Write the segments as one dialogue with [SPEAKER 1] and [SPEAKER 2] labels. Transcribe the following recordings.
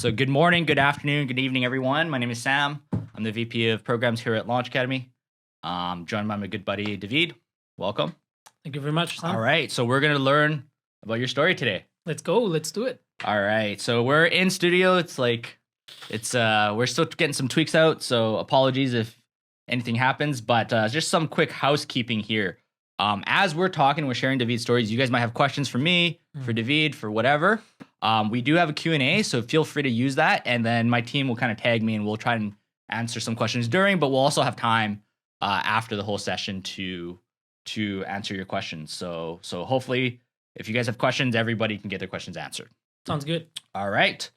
[SPEAKER 1] So good morning, good afternoon, good evening, everyone. My name is Sam. I'm the VP of Programs here at Launch Academy. Joined by my good buddy, David. Welcome.
[SPEAKER 2] Thank you very much, Sam.
[SPEAKER 1] All right, so we're going to learn about your story today.
[SPEAKER 2] Let's go. Let's do it.
[SPEAKER 1] All right, so we're in studio. We're still getting some tweaks out, so apologies if anything happens, but just some quick housekeeping here. As we're talking, we're sharing David's stories. You guys might have questions for me, for David, for whatever. We do have a Q&A, so feel free to use that, and then my team will kind of tag me, and we'll try and answer some questions during, but we'll also have time after the whole session to answer your questions. So hopefully, if you guys have questions, everybody can get their questions answered.
[SPEAKER 2] Sounds good.
[SPEAKER 1] All right.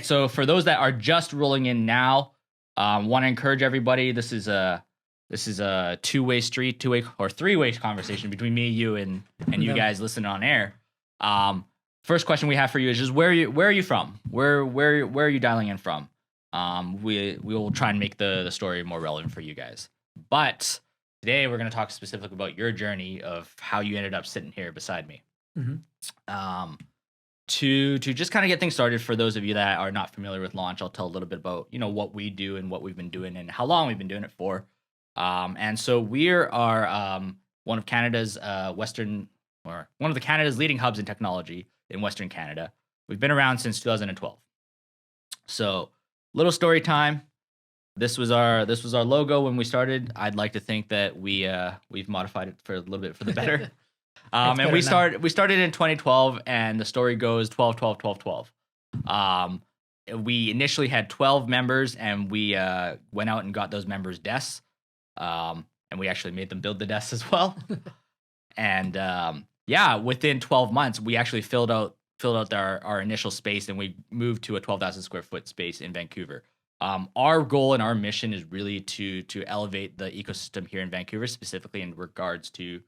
[SPEAKER 1] So for those that are just rolling in now, want to encourage everybody. This is a two-way or three-way conversation between me, you, and you guys listening on air. First question we have for you is just where are you from? Where are you dialing in from? We will try and make the story more relevant for you guys. But today we're going to talk specifically about your journey of how you ended up sitting here beside me. Mm-hmm. To just kind of get things started, for those of you that are not familiar with Launch, I'll tell a little bit about what we do and what we've been doing and how long we've been doing it for. And so we are one of Canada's one of the Canada's leading hubs in technology in Western Canada. We've been around since 2012. So little story time. This was our logo when we started. I'd like to think that we've modified it for a little bit for the better. And we started in 2012, and the story goes 12, 12, 12, 12. We initially had 12 members, and we went out and got those members desks. And we actually made them build the desks as well. And within 12 months, we actually filled out our initial space, and we moved to a 12,000 square foot space in Vancouver. Our goal and our mission is really to elevate the ecosystem here in Vancouver, specifically in regards to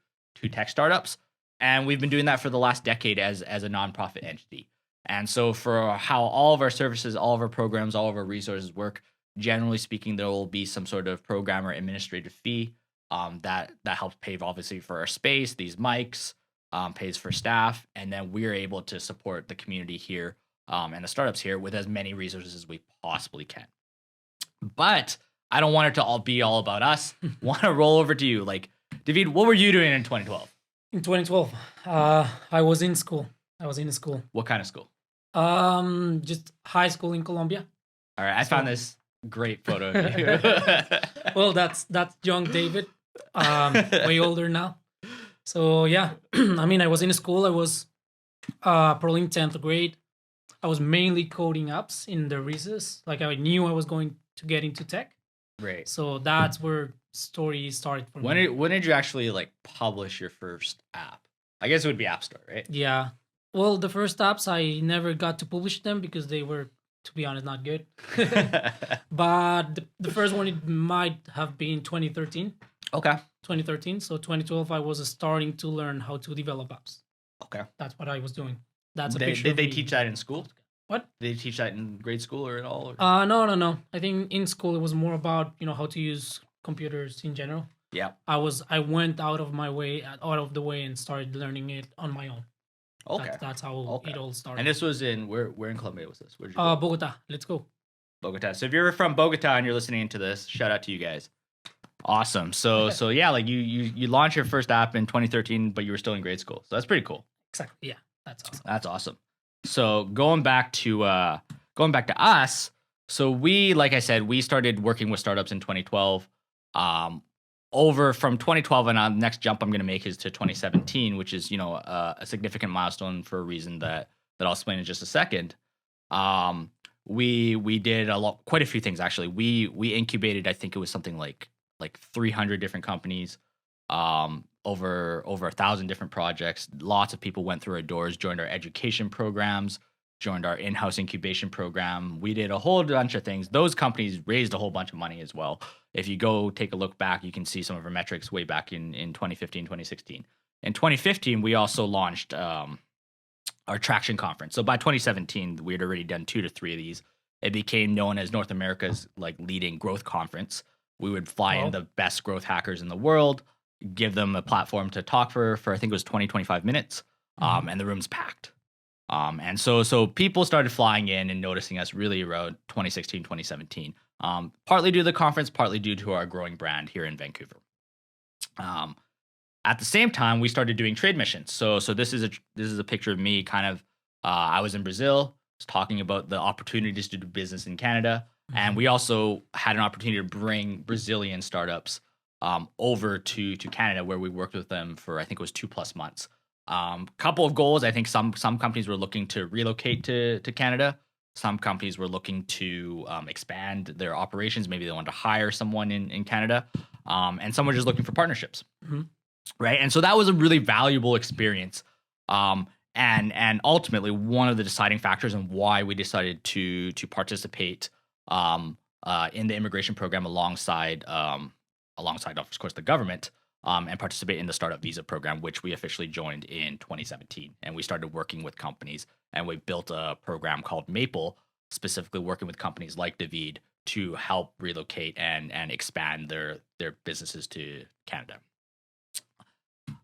[SPEAKER 1] tech startups. And we've been doing that for the last decade as a nonprofit entity. And so for how all of our services, all of our programs, all of our resources work, generally speaking, there will be some sort of program or administrative fee that helps pay obviously for our space, these mics, pays for staff, and then we're able to support the community here and the startups here with as many resources as we possibly can. But I don't want it to all be all about us. Want to roll over to you. Like, David, what were you doing in 2012?
[SPEAKER 2] In 2012, I was in school.
[SPEAKER 1] What kind of school?
[SPEAKER 2] Just high school in Colombia.
[SPEAKER 1] All right, I found this great photo of you.
[SPEAKER 2] Well, that's young David, way older now. So yeah, I mean, I was in school. I was probably in 10th grade. I was mainly coding apps in the recess. Like, I knew I was going to get into tech.
[SPEAKER 1] Right.
[SPEAKER 2] So that's where story started for me.
[SPEAKER 1] When did you actually publish your first app? I guess it would be App Store, right?
[SPEAKER 2] Yeah. Well, the first apps, I never got to publish them because they were, to be honest, not good. But the first one, it might have been 2013.
[SPEAKER 1] Okay.
[SPEAKER 2] 2013. So 2012, I was starting to learn how to develop apps.
[SPEAKER 1] Okay.
[SPEAKER 2] That's what I was doing. That's a
[SPEAKER 1] picture. Did they teach that in school?
[SPEAKER 2] What?
[SPEAKER 1] Did they teach that in grade school or at all?
[SPEAKER 2] No. I think in school it was more about how to use computers in general.
[SPEAKER 1] Yeah.
[SPEAKER 2] I went out of the way and started learning it on my own.
[SPEAKER 1] Okay.
[SPEAKER 2] That's how it all started.
[SPEAKER 1] And this was in where in Colombia was this? Where'd you
[SPEAKER 2] go? Bogota. Let's go.
[SPEAKER 1] Bogota. So if you're from Bogota and you're listening to this, shout out to you guys. Awesome. So yeah, you launched your first app in 2013, but you were still in grade school. So that's pretty cool.
[SPEAKER 2] Exactly. Yeah. That's
[SPEAKER 1] awesome. So going back to us, so we, like I said, we started working with startups in 2012. Over from 2012, and the next jump I'm going to make is to 2017, which is a significant milestone for a reason that I'll explain in just a second. We did quite a few things actually. We incubated, I think it was something like 300 different companies. Over 1,000 different projects. Lots of people went through our doors, joined our education programs, joined our in-house incubation program. We did a whole bunch of things. Those companies raised a whole bunch of money as well. If you go take a look back, you can see some of our metrics way back in 2015, 2016. In 2015, we also launched our Traction Conference. So by 2017, we had already done 2 to 3 of these. It became known as North America's leading growth conference. We would fly in the best growth hackers in the world, give them a platform to talk for I think it was 20, 25 minutes, and the room's packed. And so people started flying in and noticing us really around 2016, 2017. Partly due to the conference, partly due to our growing brand here in Vancouver. At the same time, we started doing trade missions. So this is a picture of me kind of. I was in Brazil, was talking about the opportunities to do business in Canada, and we also had an opportunity to bring Brazilian startups over to Canada, where we worked with them for I think it was 2+ months. Couple of goals. I think some companies were looking to relocate to Canada. Some companies were looking to expand their operations. Maybe they wanted to hire someone in Canada, and some were just looking for partnerships. Mm-hmm. Right. And so that was a really valuable experience. And ultimately one of the deciding factors in why we decided to participate in the immigration program alongside of course the government, and participate in the startup visa program, which we officially joined in 2017. And we started working with companies, and we built a program called Maple, specifically working with companies like David to help relocate and expand their businesses to Canada.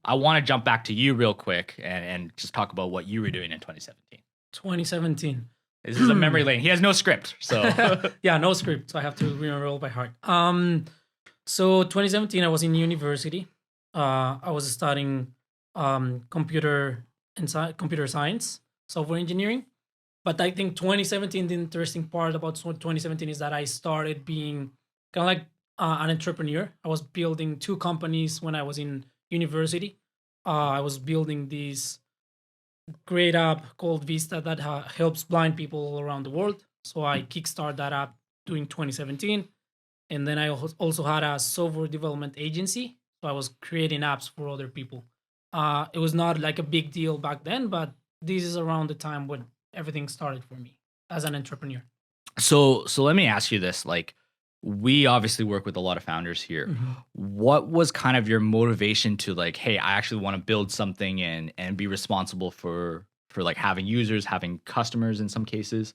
[SPEAKER 1] I want to jump back to you real quick and just talk about what you were doing in 2017.
[SPEAKER 2] 2017.
[SPEAKER 1] This is a memory lane. He has no script, so
[SPEAKER 2] yeah, no script. So I have to remember all by heart. So 2017, I was in university. I was studying computer science, software engineering. But I think 2017, the interesting part about 2017 is that I started being kind of like an entrepreneur. I was building 2 companies when I was in university. I was building this great app called Vhista that helps blind people all around the world. So I kickstarted that app during 2017. And then I also had a software development agency. So I was creating apps for other people. It was not like a big deal back then, but this is around the time when everything started for me as an entrepreneur.
[SPEAKER 1] So let me ask you this. Like, we obviously work with a lot of founders here. Mm-hmm. What was kind of your motivation to like, hey, I actually want to build something and be responsible for like having users, having customers in some cases?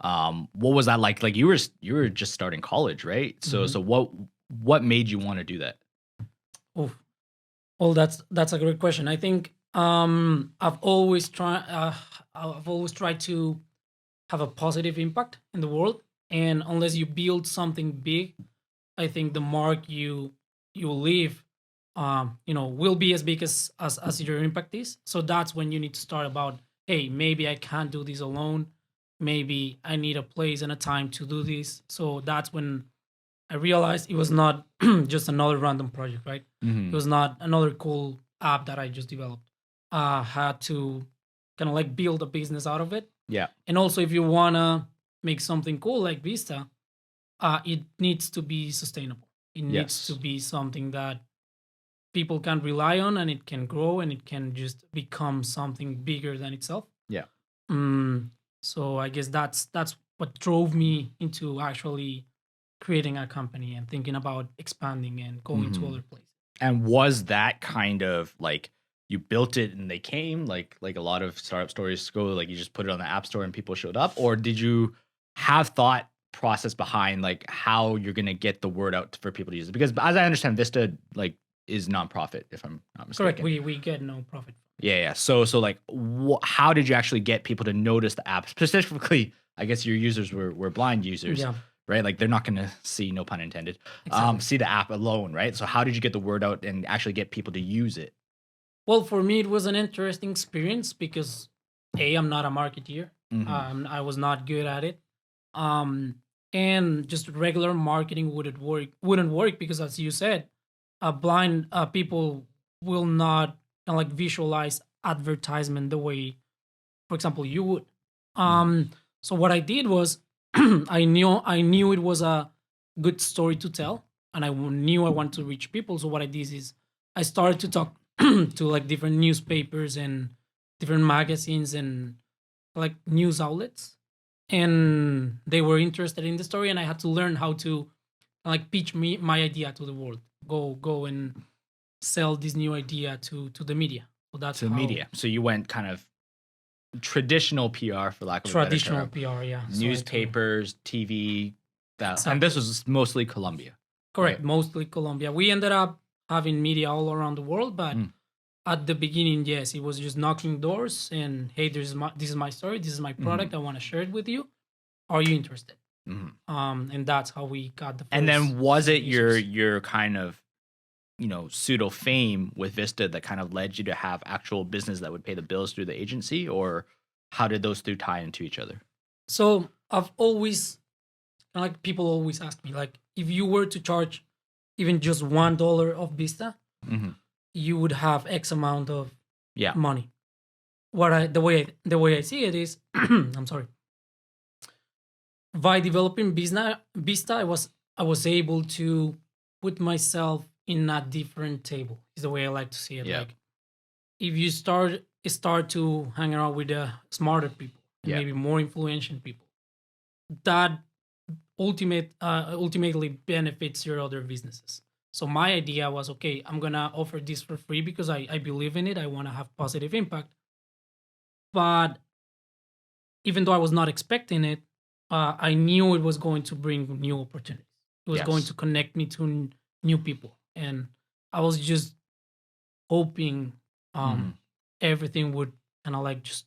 [SPEAKER 1] What was that like? Like you were just starting college, right? So mm-hmm. So what made you want to do that?
[SPEAKER 2] Oh, well, that's a great question. I think I've always tried to have a positive impact in the world. And unless you build something big, I think the mark you leave, will be as big as your impact is. So that's when you need to start about, hey, maybe I can't do this alone. Maybe I need a place and a time to do this. So that's when I realized it was not just another random project, right? Mm-hmm. It was not another cool app that I just developed. I had to kind of like build a business out of it.
[SPEAKER 1] Yeah.
[SPEAKER 2] And also, if you wanna make something cool like Vhista, it needs to be sustainable. It needs to be something that people can rely on, and it can grow, and it can just become something bigger than itself.
[SPEAKER 1] Yeah.
[SPEAKER 2] So I guess that's what drove me into actually creating a company and thinking about expanding and going to other places.
[SPEAKER 1] And was that kind of like you built it and they came like a lot of startup stories go, like you just put it on the app store and people showed up? Or did you have thought process behind like how you're going to get the word out for people to use it? Because as I understand, Vhista like is nonprofit, if I'm not mistaken.
[SPEAKER 2] Correct. We get no profit.
[SPEAKER 1] Yeah. So like how did you actually get people to notice the app? Specifically, I guess your users were blind users.
[SPEAKER 2] Yeah.
[SPEAKER 1] Right? Like they're not going to see, no pun intended, exactly. See the app alone, right? So how did you get the word out and actually get people to use it?
[SPEAKER 2] Well, for me, it was an interesting experience because I'm not a marketeer. Mm-hmm. I was not good at it. And just regular marketing wouldn't work because, as you said, blind people will not kind of like visualize advertisement the way, for example, you would. So what I did was I knew it was a good story to tell, and I knew I wanted to reach people. So what I did is I started to talk to like different newspapers and different magazines and like news outlets, and they were interested in the story, and I had to learn how to like pitch my idea to the world. Go and sell this new idea to the media. So that's
[SPEAKER 1] to the media. So you went kind of traditional PR, for lack of a better term.
[SPEAKER 2] Traditional PR, yeah.
[SPEAKER 1] Newspapers, TV, that, exactly. And this was mostly Colombia.
[SPEAKER 2] Correct, right? Mostly Colombia. We ended up having media all around the world, but at the beginning, yes, it was just knocking doors and hey, this is my story, this is my product, I want to share it with you. Are you interested? And that's how we got the first.
[SPEAKER 1] And then was it
[SPEAKER 2] users.
[SPEAKER 1] your kind of, pseudo fame with Vhista that kind of led you to have actual business that would pay the bills through the agency, or how did those two tie into each other?
[SPEAKER 2] So I've always, like, people always ask me, like, if you were to charge even just $1 of Vhista, you would have X amount of money. The way I see it is, I'm sorry. By developing Vhista, I was able to put myself in a different table. Is the way I like to see it.
[SPEAKER 1] Yeah.
[SPEAKER 2] Like, if you start to hang around with smarter people, maybe more influential people, that ultimately benefits your other businesses. So my idea was, okay, I'm gonna offer this for free because I believe in it. I want to have positive impact. But even though I was not expecting it, I knew it was going to bring new opportunities. It was going to connect me to new people, and I was just hoping everything would kind of like just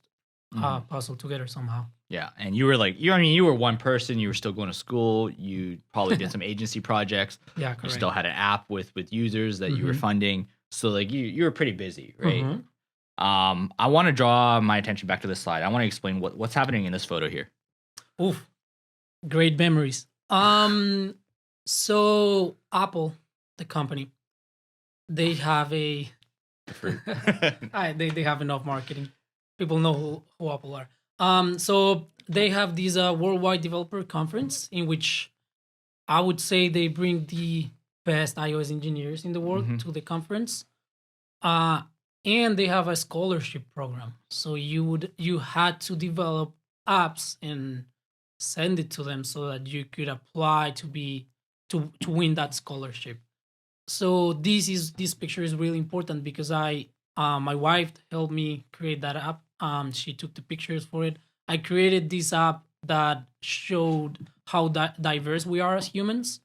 [SPEAKER 2] puzzle together somehow.
[SPEAKER 1] Yeah, and you were one person. You were still going to school. You probably did some agency projects.
[SPEAKER 2] Yeah, correct.
[SPEAKER 1] You still had an app with users that you were funding. So like you were pretty busy, right? I want to draw my attention back to this slide. I want to explain what's happening in this photo here.
[SPEAKER 2] Oof, great memories. So Apple, the company, they have they have enough marketing. People know who Apple are. So they have this worldwide developer conference in which I would say they bring the best iOS engineers in the world to the conference. And they have a scholarship program. So you had to develop apps and send it to them so that you could apply to win that scholarship. So this picture is really important because my wife helped me create that app. She took the pictures for it. I created this app that showed how diverse we are as humans,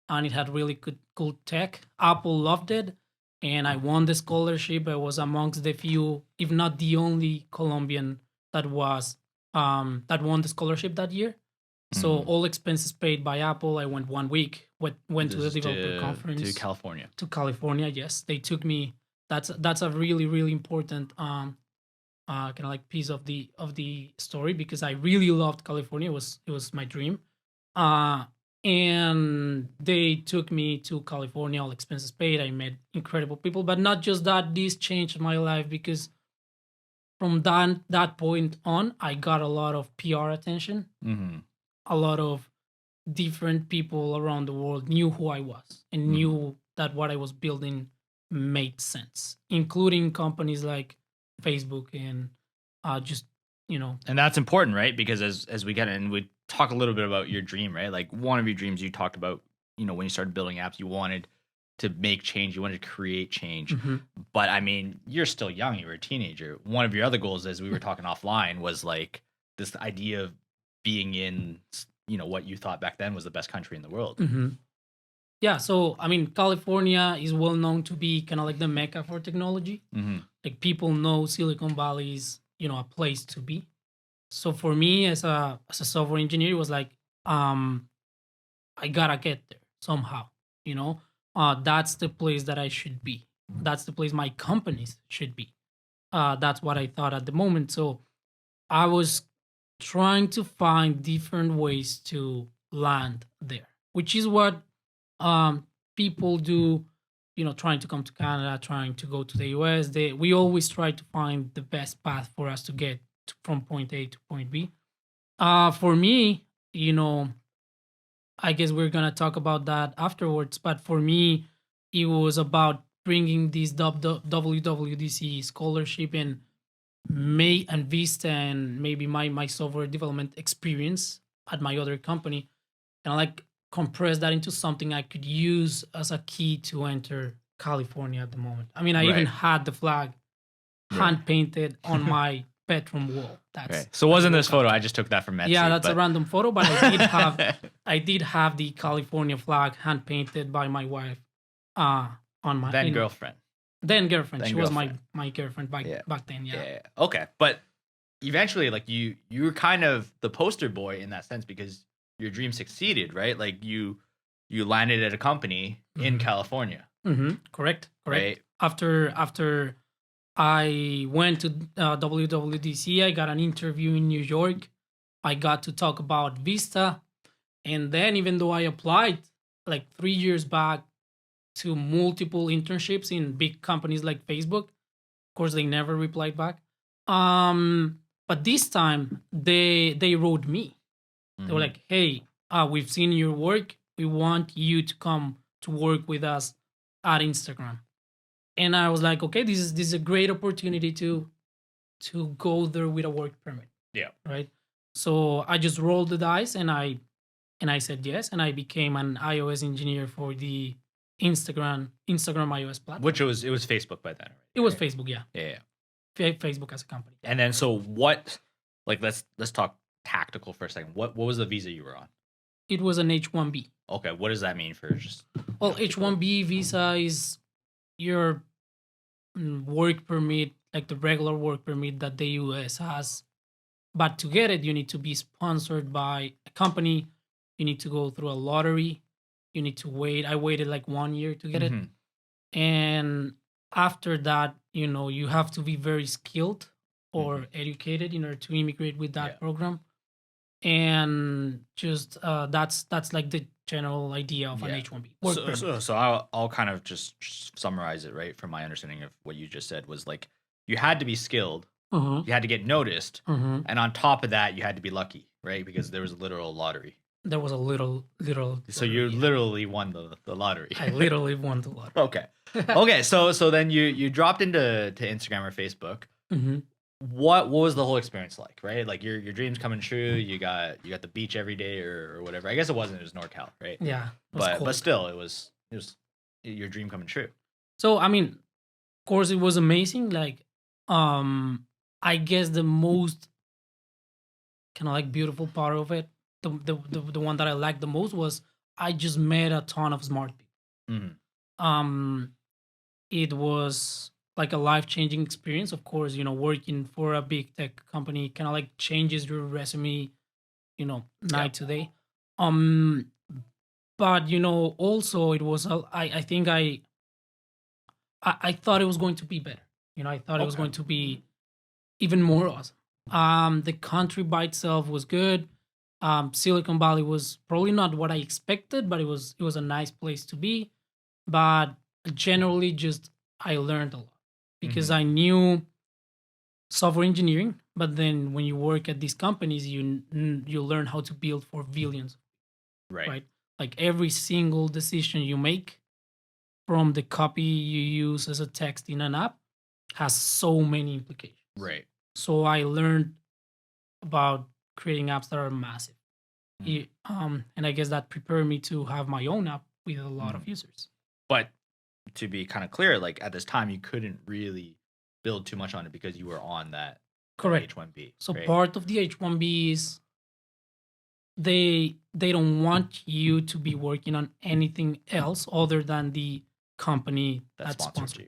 [SPEAKER 2] and it had really cool tech. Apple loved it, and I won the scholarship. I was amongst the few, if not the only Colombian that won the scholarship that year. So all expenses paid by Apple. I went 1 week. Went to the developer conference
[SPEAKER 1] to California. To
[SPEAKER 2] California, yes, they took me. That's a really really important kind of like piece of the story because I really loved California. It was my dream. And they took me to California, all expenses paid. I met incredible people, but not just that. This changed my life because from that point on, I got a lot of PR attention. A lot of different people around the world knew who I was and knew that what I was building made sense, including companies like Facebook and
[SPEAKER 1] And that's important, right? Because as we get in, we talk a little bit about your dream, right? Like one of your dreams you talked about, when you started building apps, you wanted to make change, you wanted to create change. But I mean, you're still young, you were a teenager. One of your other goals, as we were talking offline, was like this idea of being in, what you thought back then was the best country in the world.
[SPEAKER 2] Yeah, so I mean, California is well known to be kind of like the mecca for technology. Like people know Silicon Valley is, a place to be. So for me as a software engineer, it was like, I gotta get there somehow. That's the place that I should be. That's the place my companies should be. That's what I thought at the moment. So I was trying to find different ways to land there, which is what people do, trying to come to Canada, trying to go to the US. We always try to find the best path for us to get from point A to point B. For me, I guess we're gonna talk about that afterwards. But for me, it was about bringing this WWDC scholarship and Vhista and maybe my software development experience at my other company, and I like compress that into something I could use as a key to enter California at the moment. I mean, I even had the flag hand painted on my bedroom wall.
[SPEAKER 1] So wasn't this photo? I just took that from Etsy.
[SPEAKER 2] Yeah, that's a random photo, but I did have the California flag hand painted by my wife on my
[SPEAKER 1] then girlfriend.
[SPEAKER 2] Then girlfriend.
[SPEAKER 1] Then
[SPEAKER 2] She was
[SPEAKER 1] girlfriend.
[SPEAKER 2] my girlfriend back then. Yeah.
[SPEAKER 1] Yeah. Okay. But eventually, like you were kind of the poster boy in that sense because your dream succeeded, right? Like you landed at a company in California.
[SPEAKER 2] Correct.
[SPEAKER 1] Right.
[SPEAKER 2] After I went to WWDC, I got an interview in New York. I got to talk about Vhista, and then even though I applied like 3 years back to multiple internships in big companies like Facebook, of course they never replied back. But this time they wrote me. They were like, "Hey, we've seen your work. We want you to come to work with us at Instagram." And I was like, "Okay, this is a great opportunity to go there with a work permit."
[SPEAKER 1] Yeah.
[SPEAKER 2] Right. So I just rolled the dice and I said yes, and I became an iOS engineer for the Instagram iOS platform.
[SPEAKER 1] Which it was Facebook by then. Right?
[SPEAKER 2] It was Facebook, yeah.
[SPEAKER 1] Yeah.
[SPEAKER 2] Facebook as a company.
[SPEAKER 1] And then so what? Like let's talk tactical for a second. What was the visa you were on?
[SPEAKER 2] It was an H-1B.
[SPEAKER 1] Okay, what does that mean for just?
[SPEAKER 2] Well, H-1B visa is your work permit, like the regular work permit that the US has. But to get it, you need to be sponsored by a company. You need to go through a lottery. You need to wait. I waited like 1 year to get it. And after that, you have to be very skilled or educated in order to immigrate with that program. And just that's like the general idea of an H-1B.
[SPEAKER 1] So I'll kind of just summarize it, right? From my understanding of what you just said was like you had to be skilled, you had to get noticed, and on top of that, you had to be lucky, right? Because there was a literal lottery.
[SPEAKER 2] There was a little.
[SPEAKER 1] So you literally won the lottery.
[SPEAKER 2] I literally won the lottery.
[SPEAKER 1] Okay. So then you dropped into Instagram or Facebook. What was the whole experience like, right? Like your dreams coming true. You got the beach every day or whatever. I guess it wasn't. It was NorCal, right?
[SPEAKER 2] Yeah.
[SPEAKER 1] But still, it was your dream coming true.
[SPEAKER 2] So I mean, of course, it was amazing. Like, I guess the most kind of like beautiful part of it, the one that I liked the most was I just met a ton of smart people. It was like a life-changing experience. Of course, working for a big tech company kind of like changes your resume, night to day. But also it was I think I thought it was going to be better. I thought it was going to be even more awesome. The country by itself was good. Silicon Valley was probably not what I expected, but it was a nice place to be. But generally, just I learned a lot because I knew software engineering. But then when you work at these companies, you learn how to build for billions. Right. Like every single decision you make, from the copy you use as a text in an app, has so many implications.
[SPEAKER 1] Right.
[SPEAKER 2] So I learned about creating apps that are massive. And I guess that prepared me to have my own app with a lot of users.
[SPEAKER 1] But to be kind of clear, like at this time, you couldn't really build too much on it because you were on that H-1B.
[SPEAKER 2] So part of the H-1B is they don't want you to be working on anything else other than the company that sponsored you.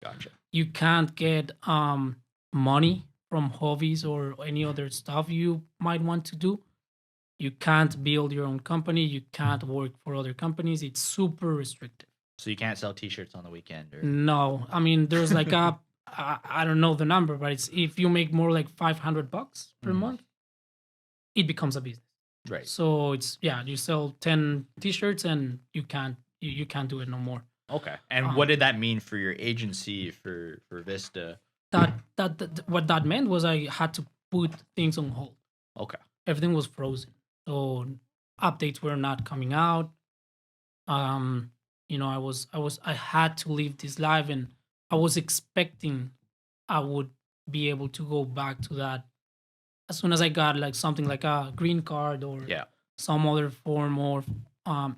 [SPEAKER 1] Gotcha.
[SPEAKER 2] You can't get money from hobbies or any other stuff you might want to do. You can't build your own company. You can't work for other companies. It's super restrictive.
[SPEAKER 1] So you can't sell T-shirts on the weekend? Or...
[SPEAKER 2] No. I mean, there's like I don't know the number, but it's if you make more like $500 per month, it becomes a business.
[SPEAKER 1] Right.
[SPEAKER 2] So it's you sell 10 T-shirts and you can't do it no more.
[SPEAKER 1] Okay. And what did that mean for your agency for Vhista?
[SPEAKER 2] That what that meant was I had to put things on hold.
[SPEAKER 1] Okay.
[SPEAKER 2] Everything was frozen. So updates were not coming out. I had to live this life, and I was expecting I would be able to go back to that as soon as I got like something like a green card or some other form of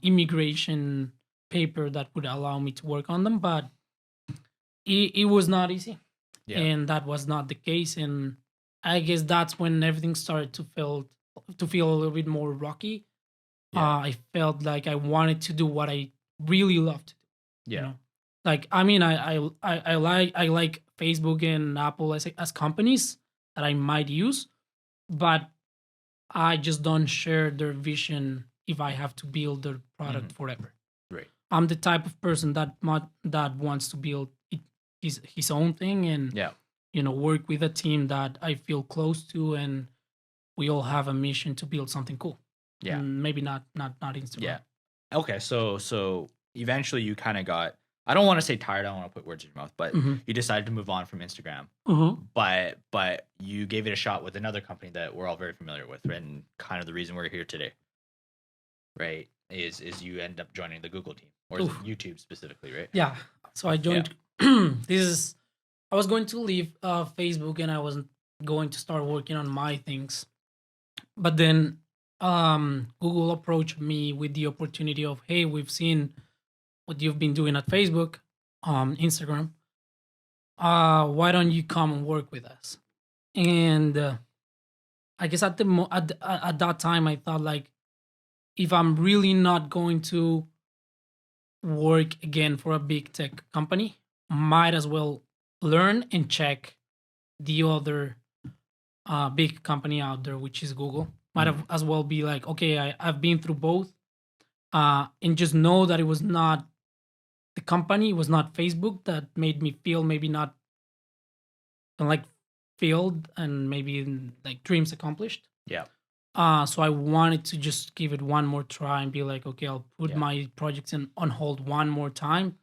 [SPEAKER 2] immigration paper that would allow me to work on them. But it was not easy. Yeah. And that was not the case. And I guess that's when everything started to feel a little bit more rocky. Yeah. I felt like I wanted to do what I really loved to do.
[SPEAKER 1] Yeah.
[SPEAKER 2] Like, I mean, I like Facebook and Apple as companies that I might use, but I just don't share their vision if I have to build their product
[SPEAKER 1] Mhm.
[SPEAKER 2] forever.
[SPEAKER 1] Right.
[SPEAKER 2] I'm the type of person that wants to build his own thing, and
[SPEAKER 1] Yeah.
[SPEAKER 2] work with a team that I feel close to, and we all have a mission to build something cool.
[SPEAKER 1] Yeah.
[SPEAKER 2] Maybe not Instagram.
[SPEAKER 1] Yeah. Okay. So eventually you kind of got. I don't want to say tired. I don't want to put words in your mouth, but
[SPEAKER 2] Mm-hmm.
[SPEAKER 1] you decided to move on from Instagram.
[SPEAKER 2] Mm-hmm.
[SPEAKER 1] But you gave it a shot with another company that we're all very familiar with, and kind of the reason we're here today, right? Is you end up joining the Google team, or is it
[SPEAKER 2] Oof.
[SPEAKER 1] YouTube specifically, right?
[SPEAKER 2] Yeah. So I
[SPEAKER 1] Yeah.
[SPEAKER 2] joined. I was going to leave Facebook, and I was going to start working on my things. But then Google approached me with the opportunity of, hey, we've seen what you've been doing at Facebook, Instagram. Why don't you come and work with us? And I guess at that time I thought, like, if I'm really not going to work again for a big tech company, might as well learn and check the other big company out there, which is Google. Might have as well be like, okay, I've been through both, and just know that it was not the company, it was not Facebook that made me feel maybe not like filled and maybe like dreams accomplished.
[SPEAKER 1] Yeah.
[SPEAKER 2] So I wanted to just give it one more try and be like, okay, I'll put
[SPEAKER 1] Yeah.
[SPEAKER 2] my projects on hold one more time,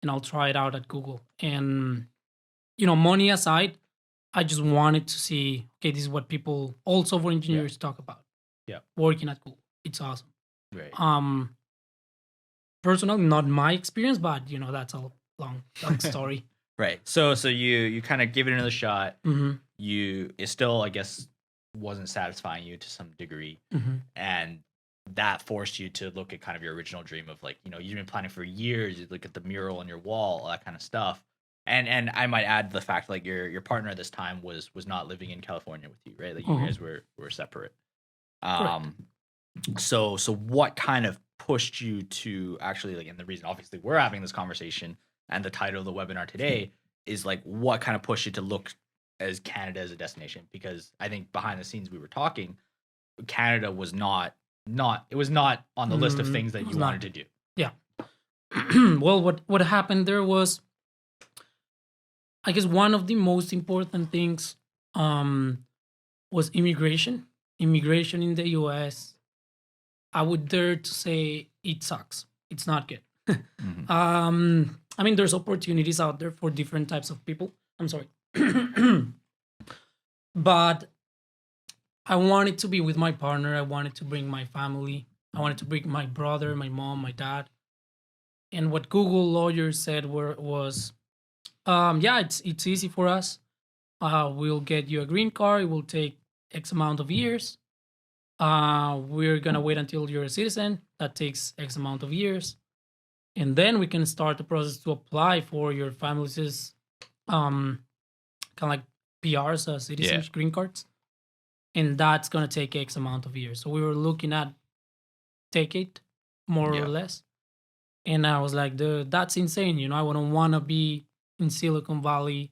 [SPEAKER 2] and I'll try it out at Google. And money aside, I just wanted to see, okay, this is what people, all software engineers, talk about.
[SPEAKER 1] Yeah.
[SPEAKER 2] Working at Google, it's awesome.
[SPEAKER 1] Right.
[SPEAKER 2] Personally, not my experience, but that's a long story.
[SPEAKER 1] Right. So you kind of give it another shot.
[SPEAKER 2] Mm-hmm.
[SPEAKER 1] It still, I guess, wasn't satisfying you to some degree,
[SPEAKER 2] Mm-hmm.
[SPEAKER 1] and that forced you to look at kind of your original dream of, like, you've been planning for years. You look at the mural on your wall, all that kind of stuff. And I might add the fact, like, your partner at this time was not living in California with you, right? Like, you guys were separate. So what kind of pushed you to actually, like, and the reason obviously we're having this conversation and the title of the webinar today is, like, what kind of pushed you to look as Canada as a destination? Because I think behind the scenes we were talking, Canada was not it was not on the list of things that you wanted to do.
[SPEAKER 2] Yeah. Well, what happened there was, I guess, one of the most important things was immigration. Immigration in the US, I would dare to say it sucks. It's not good. I mean, there's opportunities out there for different types of people. I'm sorry. But I wanted to be with my partner. I wanted to bring my family. I wanted to bring my brother, my mom, my dad. And what Google lawyers said was, yeah, it's easy for us. We'll get you a green card. It will take X amount of years. We're gonna wait until you're a citizen. That takes X amount of years, and then we can start the process to apply for your family's kind of like PRs, citizens, green cards, and that's gonna take X amount of years. So we were looking at decade, more or less, and I was like, dude, that's insane. I wouldn't want to be in Silicon Valley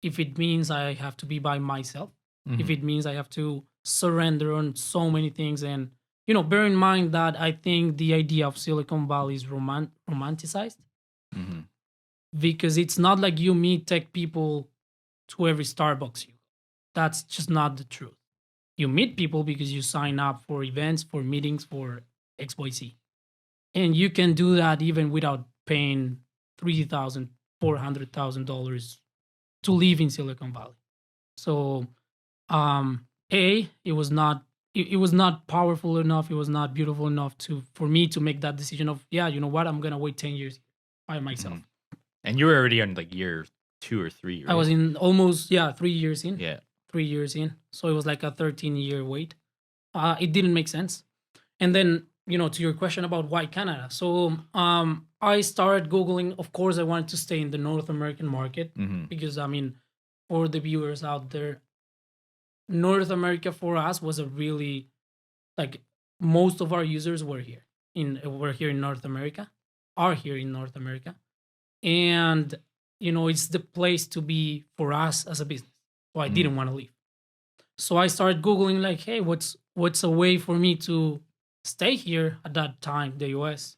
[SPEAKER 2] if it means I have to be by myself. If it means I have to surrender on so many things. And bear in mind that I think the idea of Silicon Valley is romanticized, because it's not like you meet tech people to every Starbucks. That's just not the truth. You meet people because you sign up for events, for meetings, for XYZ, and you can do that even without paying $3,000, $400,000 to live in Silicon Valley. So it was not powerful enough, it was not beautiful enough for me to make that decision of, yeah, you know what, I'm gonna wait 10 years by myself.
[SPEAKER 1] And you were already on, like, year 2 or 3, right?
[SPEAKER 2] I was in almost 3 years in.
[SPEAKER 1] 3
[SPEAKER 2] years in, so it was like a 13-year wait. It didn't make sense. And then, to your question about why Canada, so I started Googling. Of course, I wanted to stay in the North American market, because, I mean, for the viewers out there, North America for us was a really, like, most of our users were here in North America, are here in North America. and it's the place to be for us as a business. So I didn't want to leave. So I started Googling like, hey, what's a way for me to stay here at that time, the US,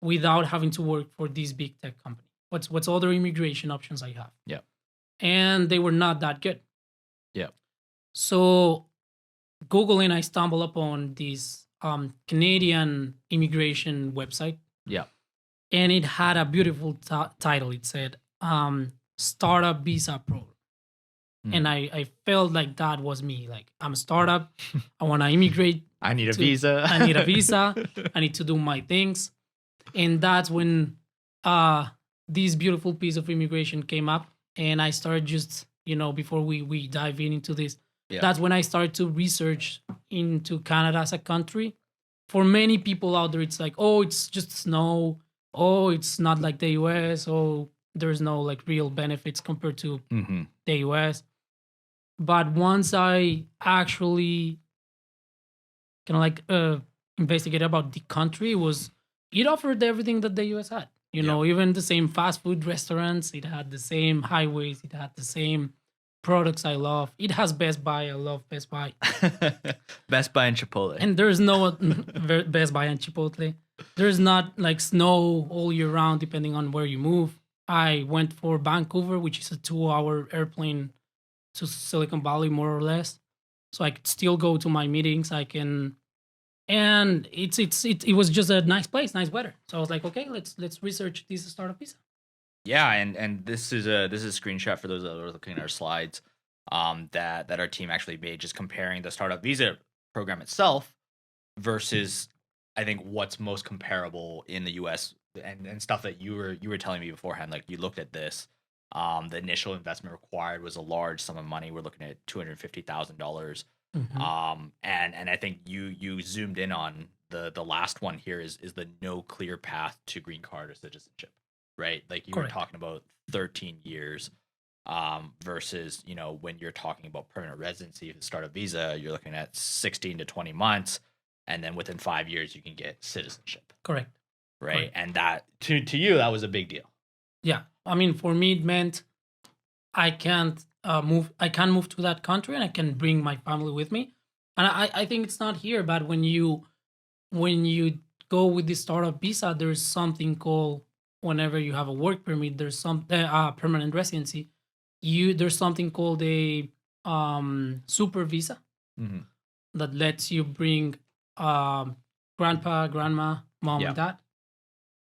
[SPEAKER 2] without having to work for this big tech company? What's other immigration options I have?
[SPEAKER 1] Yeah.
[SPEAKER 2] And they were not that good.
[SPEAKER 1] Yeah.
[SPEAKER 2] So Googling, I stumbled upon this Canadian immigration website.
[SPEAKER 1] Yeah.
[SPEAKER 2] And it had a beautiful title. It said Startup Visa Program. And I felt like that was me. Like, I'm a startup. I want to immigrate.
[SPEAKER 1] I need a visa.
[SPEAKER 2] I need a visa. I need to do my things. And that's when this beautiful piece of immigration came up. And I started just, before we dive into this, that's when I started to research into Canada as a country. For many people out there, it's like, oh, it's just snow. Oh, it's not like the US. Oh, there's no like real benefits compared to the US. But once I actually kind of like investigate about the country, it offered everything that the US had. Even the same fast food restaurants, it had the same highways, it had the same products I love. It has Best Buy. I love Best Buy.
[SPEAKER 1] Best Buy and Chipotle.
[SPEAKER 2] And there's no Best Buy and Chipotle. There's not like snow all year round, depending on where you move. I went for Vancouver, which is a 2-hour airplane to Silicon Valley, more or less. So I could still go to my meetings. And it was just a nice place, nice weather. So I was like, okay, let's research this startup visa.
[SPEAKER 1] Yeah, and this is a screenshot for those that are looking at our slides that our team actually made, just comparing the startup visa program itself versus I think what's most comparable in the US and stuff that you were telling me beforehand. Like, you looked at this. The initial investment required was a large sum of money. We're looking at $250,000. And I think you zoomed in on the last one here is the no clear path to green card or citizenship, right? Like, you
[SPEAKER 2] Correct.
[SPEAKER 1] were talking about 13 years versus, when you're talking about permanent residency, to start a visa, you're looking at 16 to 20 months. And then within 5 years, you can get citizenship.
[SPEAKER 2] Correct.
[SPEAKER 1] Right.
[SPEAKER 2] Correct.
[SPEAKER 1] And that to you, that was a big deal.
[SPEAKER 2] Yeah. I mean, for me, it meant I can't move. I can move to that country, and I can bring my family with me. And I think it's not here, but when you go with the startup visa, there's something called, whenever you have a work permit, there's some permanent residency. There's something called a super visa that lets you bring grandpa, grandma, mom, and dad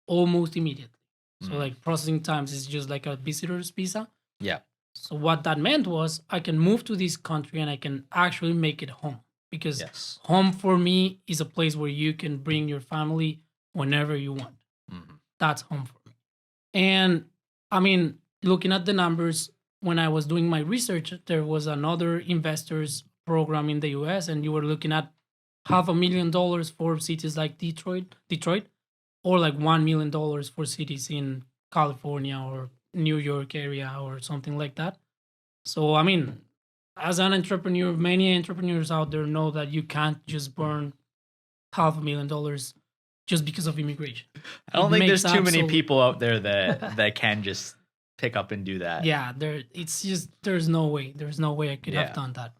[SPEAKER 2] almost immediately. So like processing times is just like a visitor's visa.
[SPEAKER 1] Yeah.
[SPEAKER 2] So what that meant was I can move to this country and I can actually make it home, because home for me is a place where you can bring your family whenever you want. That's home for me. And I mean, looking at the numbers, when I was doing my research, there was another investors program in the US, and you were looking at $500,000 for cities like Detroit, or like $1 million for cities in California or New York area or something like that. So, I mean, as an entrepreneur, many entrepreneurs out there know that you can't just burn $500,000 just because of immigration.
[SPEAKER 1] I don't think there's too many people out there that can just pick up and do that.
[SPEAKER 2] Yeah, there's no way. There's no way I could have done that.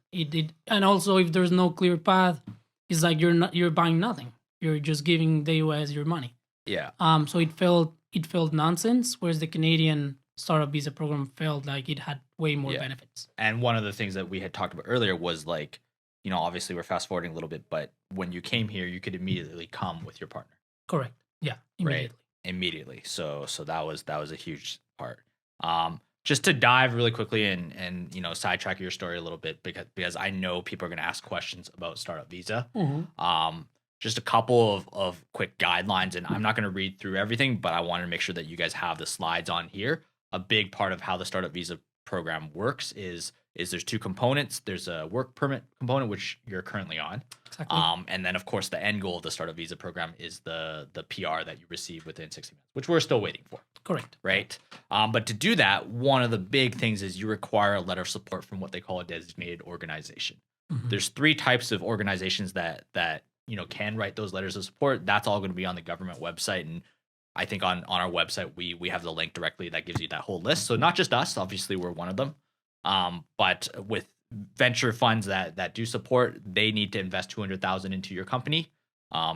[SPEAKER 2] And also, if there's no clear path, it's like you're buying nothing. You're just giving the US your money.
[SPEAKER 1] Yeah.
[SPEAKER 2] So it felt nonsense, whereas the Canadian startup visa program felt like it had way more benefits.
[SPEAKER 1] And one of the things that we had talked about earlier was like, obviously we're fast forwarding a little bit, but when you came here, you could immediately come with your partner.
[SPEAKER 2] Correct. Yeah. Immediately.
[SPEAKER 1] Right. Immediately. So that was a huge part. Just to dive really quickly and sidetrack your story a little bit, because I know people are going to ask questions about startup visa. Just a couple of quick guidelines, and I'm not going to read through everything, but I wanted to make sure that you guys have the slides on here. A big part of how the startup visa program works is there's two components. There's a work permit component, which you're currently on.
[SPEAKER 2] Exactly.
[SPEAKER 1] And then of course the end goal of the startup visa program is the PR that you receive within 60 minutes, which we're still waiting for.
[SPEAKER 2] Correct.
[SPEAKER 1] Right. But to do that, one of the big things is you require a letter of support from what they call a designated organization. There's 3 types of organizations that can write those letters of support. That's all going to be on the government website. And I think on our website, we have the link directly that gives you that whole list. So not just us, obviously we're one of them. But with venture funds that do support, they need to invest 200,000 into your company.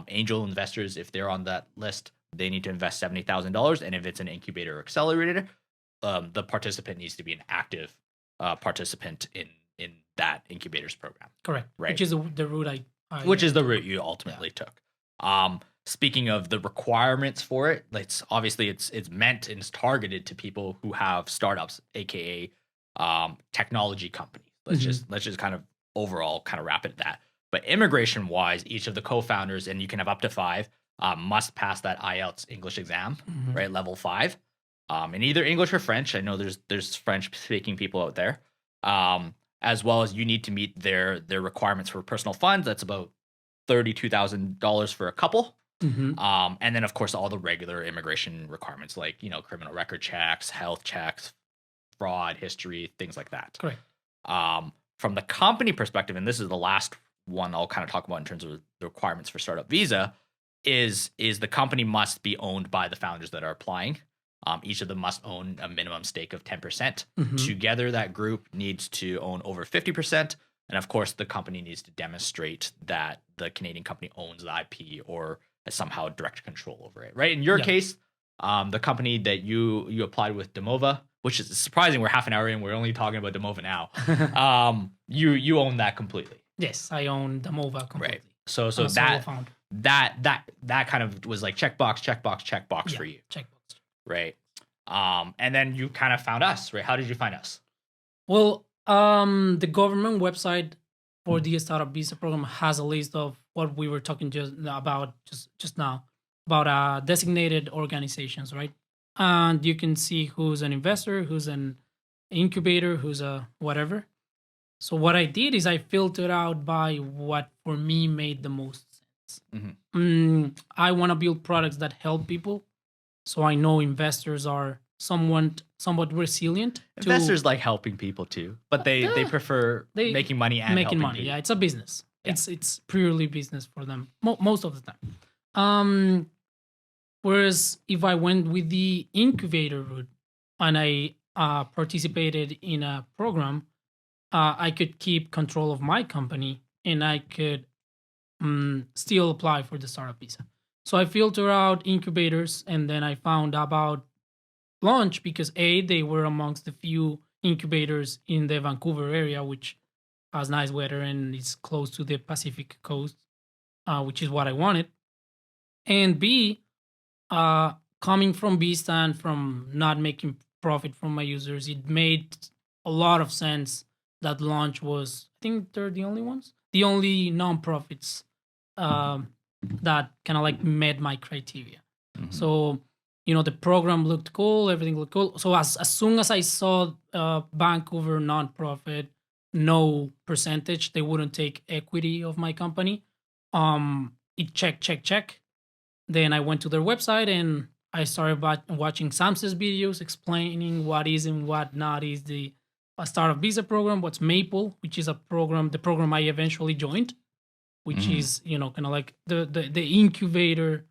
[SPEAKER 1] Angel investors, if they're on that list, they need to invest $70,000. And if it's an incubator or accelerator, the participant needs to be an active participant in that incubator's program.
[SPEAKER 2] Correct.
[SPEAKER 1] Right.
[SPEAKER 2] Which is the route
[SPEAKER 1] which is the route you ultimately took. Speaking of the requirements for it, it's meant and it's targeted to people who have startups, aka technology companies. Let's just kind of overall kind of wrap it at that. But immigration wise, each of the co-founders, and you can have up to 5, must pass that IELTS English exam, right? Level 5. In either English or French. I know there's French speaking people out there. As well as you need to meet their requirements for personal funds. That's about $32,000 for a couple. And then of course all the regular immigration requirements like, criminal record checks, health checks, fraud history, things like that.
[SPEAKER 2] Correct.
[SPEAKER 1] From the company perspective, and this is the last one I'll kind of talk about in terms of the requirements for Startup Visa, is the company must be owned by the founders that are applying. Each of them must own a minimum stake of 10%. Together, that group needs to own over 50%. And of course, the company needs to demonstrate that the Canadian company owns the IP or has somehow direct control over it, right? In your case, the company that you applied with Demova, which is surprising, we're half an hour in, we're only talking about Demova now. You own that completely.
[SPEAKER 2] Yes, I own Demova completely.
[SPEAKER 1] Right. So that kind of was like checkbox for you.
[SPEAKER 2] Checkbox.
[SPEAKER 1] Right. And then you kind of found us, right? How did you find us?
[SPEAKER 2] Well, the government website for the Startup Visa program has a list of what we were talking just now about designated organizations, right? And you can see who's an investor, who's an incubator, who's a whatever. So what I did is I filtered out by what for me made the most sense. I want to build products that help people. So I know investors are somewhat resilient.
[SPEAKER 1] Investors like helping people too, but they prefer making money and
[SPEAKER 2] making
[SPEAKER 1] helping
[SPEAKER 2] money.
[SPEAKER 1] people.
[SPEAKER 2] Yeah, it's a business. Yeah. It's purely business for them most of the time. Whereas if I went with the incubator route and I participated in a program, I could keep control of my company and I could still apply for the Startup Visa. So I filter out incubators, and then I found about Launch because they were amongst the few incubators in the Vancouver area, which has nice weather and is close to the Pacific coast, which is what I wanted. And B, coming from Vhista and from not making profit from my users, it made a lot of sense that Launch was, I think they're the only ones, the only non-profits that kind of like met my criteria. So, the program looked cool, everything looked cool. So as soon as I saw Vancouver nonprofit, no percentage, they wouldn't take equity of my company. It check. Then I went to their website and I started watching Sam's videos explaining what is and what not is the Startup Visa program, what's Maple, which is the program I eventually joined, which is, kind of like the incubator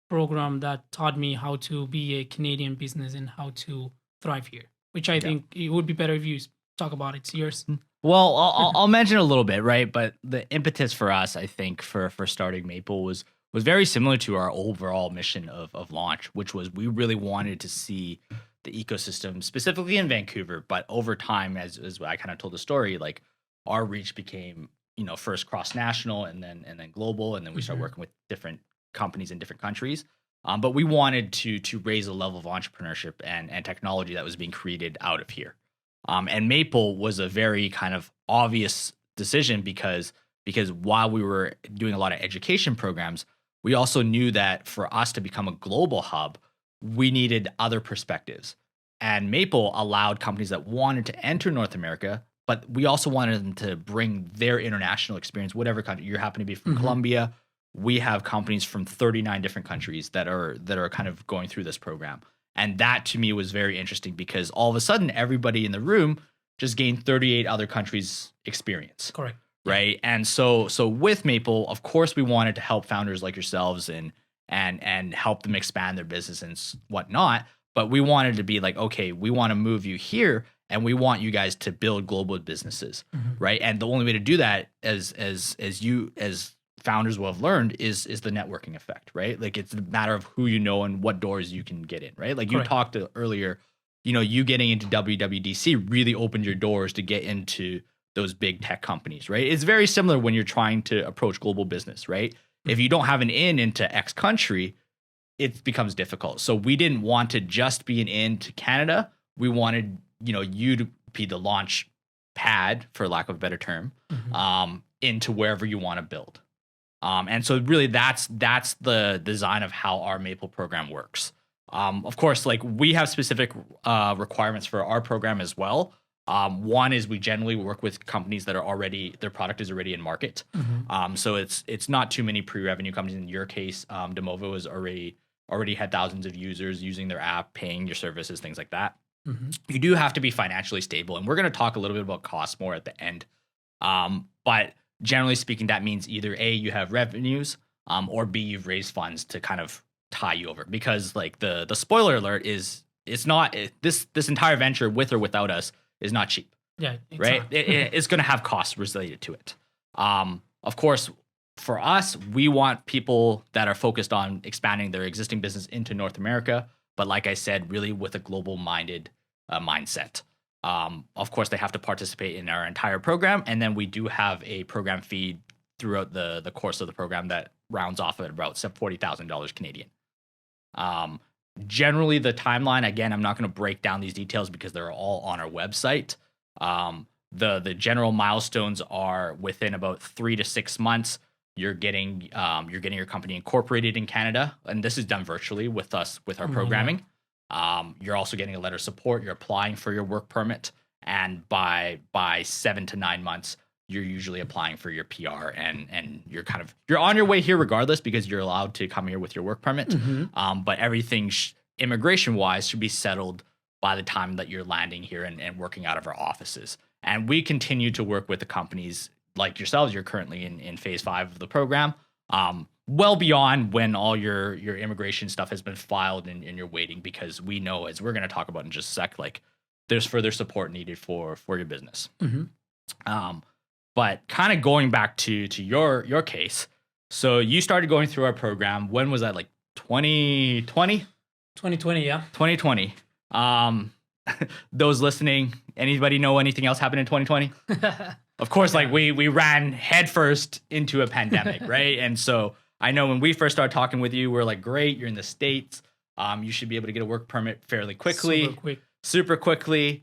[SPEAKER 2] program that taught me how to be a Canadian business and how to thrive here, which I think it would be better if you talk about it. It's yours.
[SPEAKER 1] Well, I'll mention a little bit, right? But the impetus for us, I think, for starting Maple was very similar to our overall mission of Launch, which was we really wanted to see the ecosystem, specifically in Vancouver, but over time, as I kind of told the story, like our reach became, first cross-national and then global, and then we started working with different companies in different countries. But we wanted to raise the level of entrepreneurship and technology that was being created out of here. And Maple was a very kind of obvious decision because while we were doing a lot of education programs, we also knew that for us to become a global hub, we needed other perspectives. And Maple allowed companies that wanted to enter North America, but we also wanted them to bring their international experience, whatever country you happen to be from. Colombia. We have companies from 39 different countries that are kind of going through this program. And that to me was very interesting because all of a sudden everybody in the room just gained 38 other countries experience.
[SPEAKER 2] Correct.
[SPEAKER 1] Right. And so with Maple, of course, we wanted to help founders like yourselves and and help them expand their business and whatnot. But we wanted to be like, okay, we want to move you here, and we want you guys to build global businesses, right? And the only way to do that, as founders will have learned, is the networking effect, right? Like, it's a matter of who you know and what doors you can get in, right? Like you talked earlier, you getting into WWDC really opened your doors to get into those big tech companies, right? It's very similar when you're trying to approach global business, right? If you don't have an in into X country, it becomes difficult. So we didn't want to just be an in to Canada. We wanted, you to be the launch pad, for lack of a better term, into wherever you want to build. And so really that's the design of how our Maple program works. Of course, like we have specific requirements for our program as well. One is we generally work with companies that are their product is already in market. So it's not too many pre-revenue companies. In your case, Demovo has already had thousands of users using their app, paying your services, things like that. You do have to be financially stable, and we're going to talk a little bit about costs more at the end. But generally speaking, that means either A, you have revenues, or B, you've raised funds to kind of tie you over. Because like the spoiler alert is, this entire venture, with or without us, is not cheap.
[SPEAKER 2] Yeah,
[SPEAKER 1] right. It's going to have costs related to it. Of course, for us, we want people that are focused on expanding their existing business into North America, but like I said, really with a global minded mindset. Of course, they have to participate in our entire program, and then we do have a program fee throughout the course of the program that rounds off at about $40,000 Canadian. Generally, the timeline, again, I'm not going to break down these details because they're all on our website. The general milestones are within about 3 to 6 months. You're getting your company incorporated in Canada, and this is done virtually with us with our programming. You're also getting a letter of support. You're applying for your work permit, and by 7 to 9 months, you're usually applying for your PR, and you're on your way here regardless because you're allowed to come here with your work permit. But everything immigration wise should be settled by the time that you're landing here and working out of our offices. And we continue to work with the companies like yourselves. You're currently in phase 5 of the program. Well beyond when all your immigration stuff has been filed and you're waiting, because we know, as we're going to talk about in just a sec, like there's further support needed for your business. But kind of going back to your case, so you started going through our program. When was that? Like 2020?
[SPEAKER 2] 2020, yeah.
[SPEAKER 1] 2020. Those listening, anybody know anything else happened in 2020? Of course, like we ran headfirst into a pandemic, right? And so I know when we first started talking with you, we're like, great, you're in the States. You should be able to get a work permit fairly quickly. Super quickly.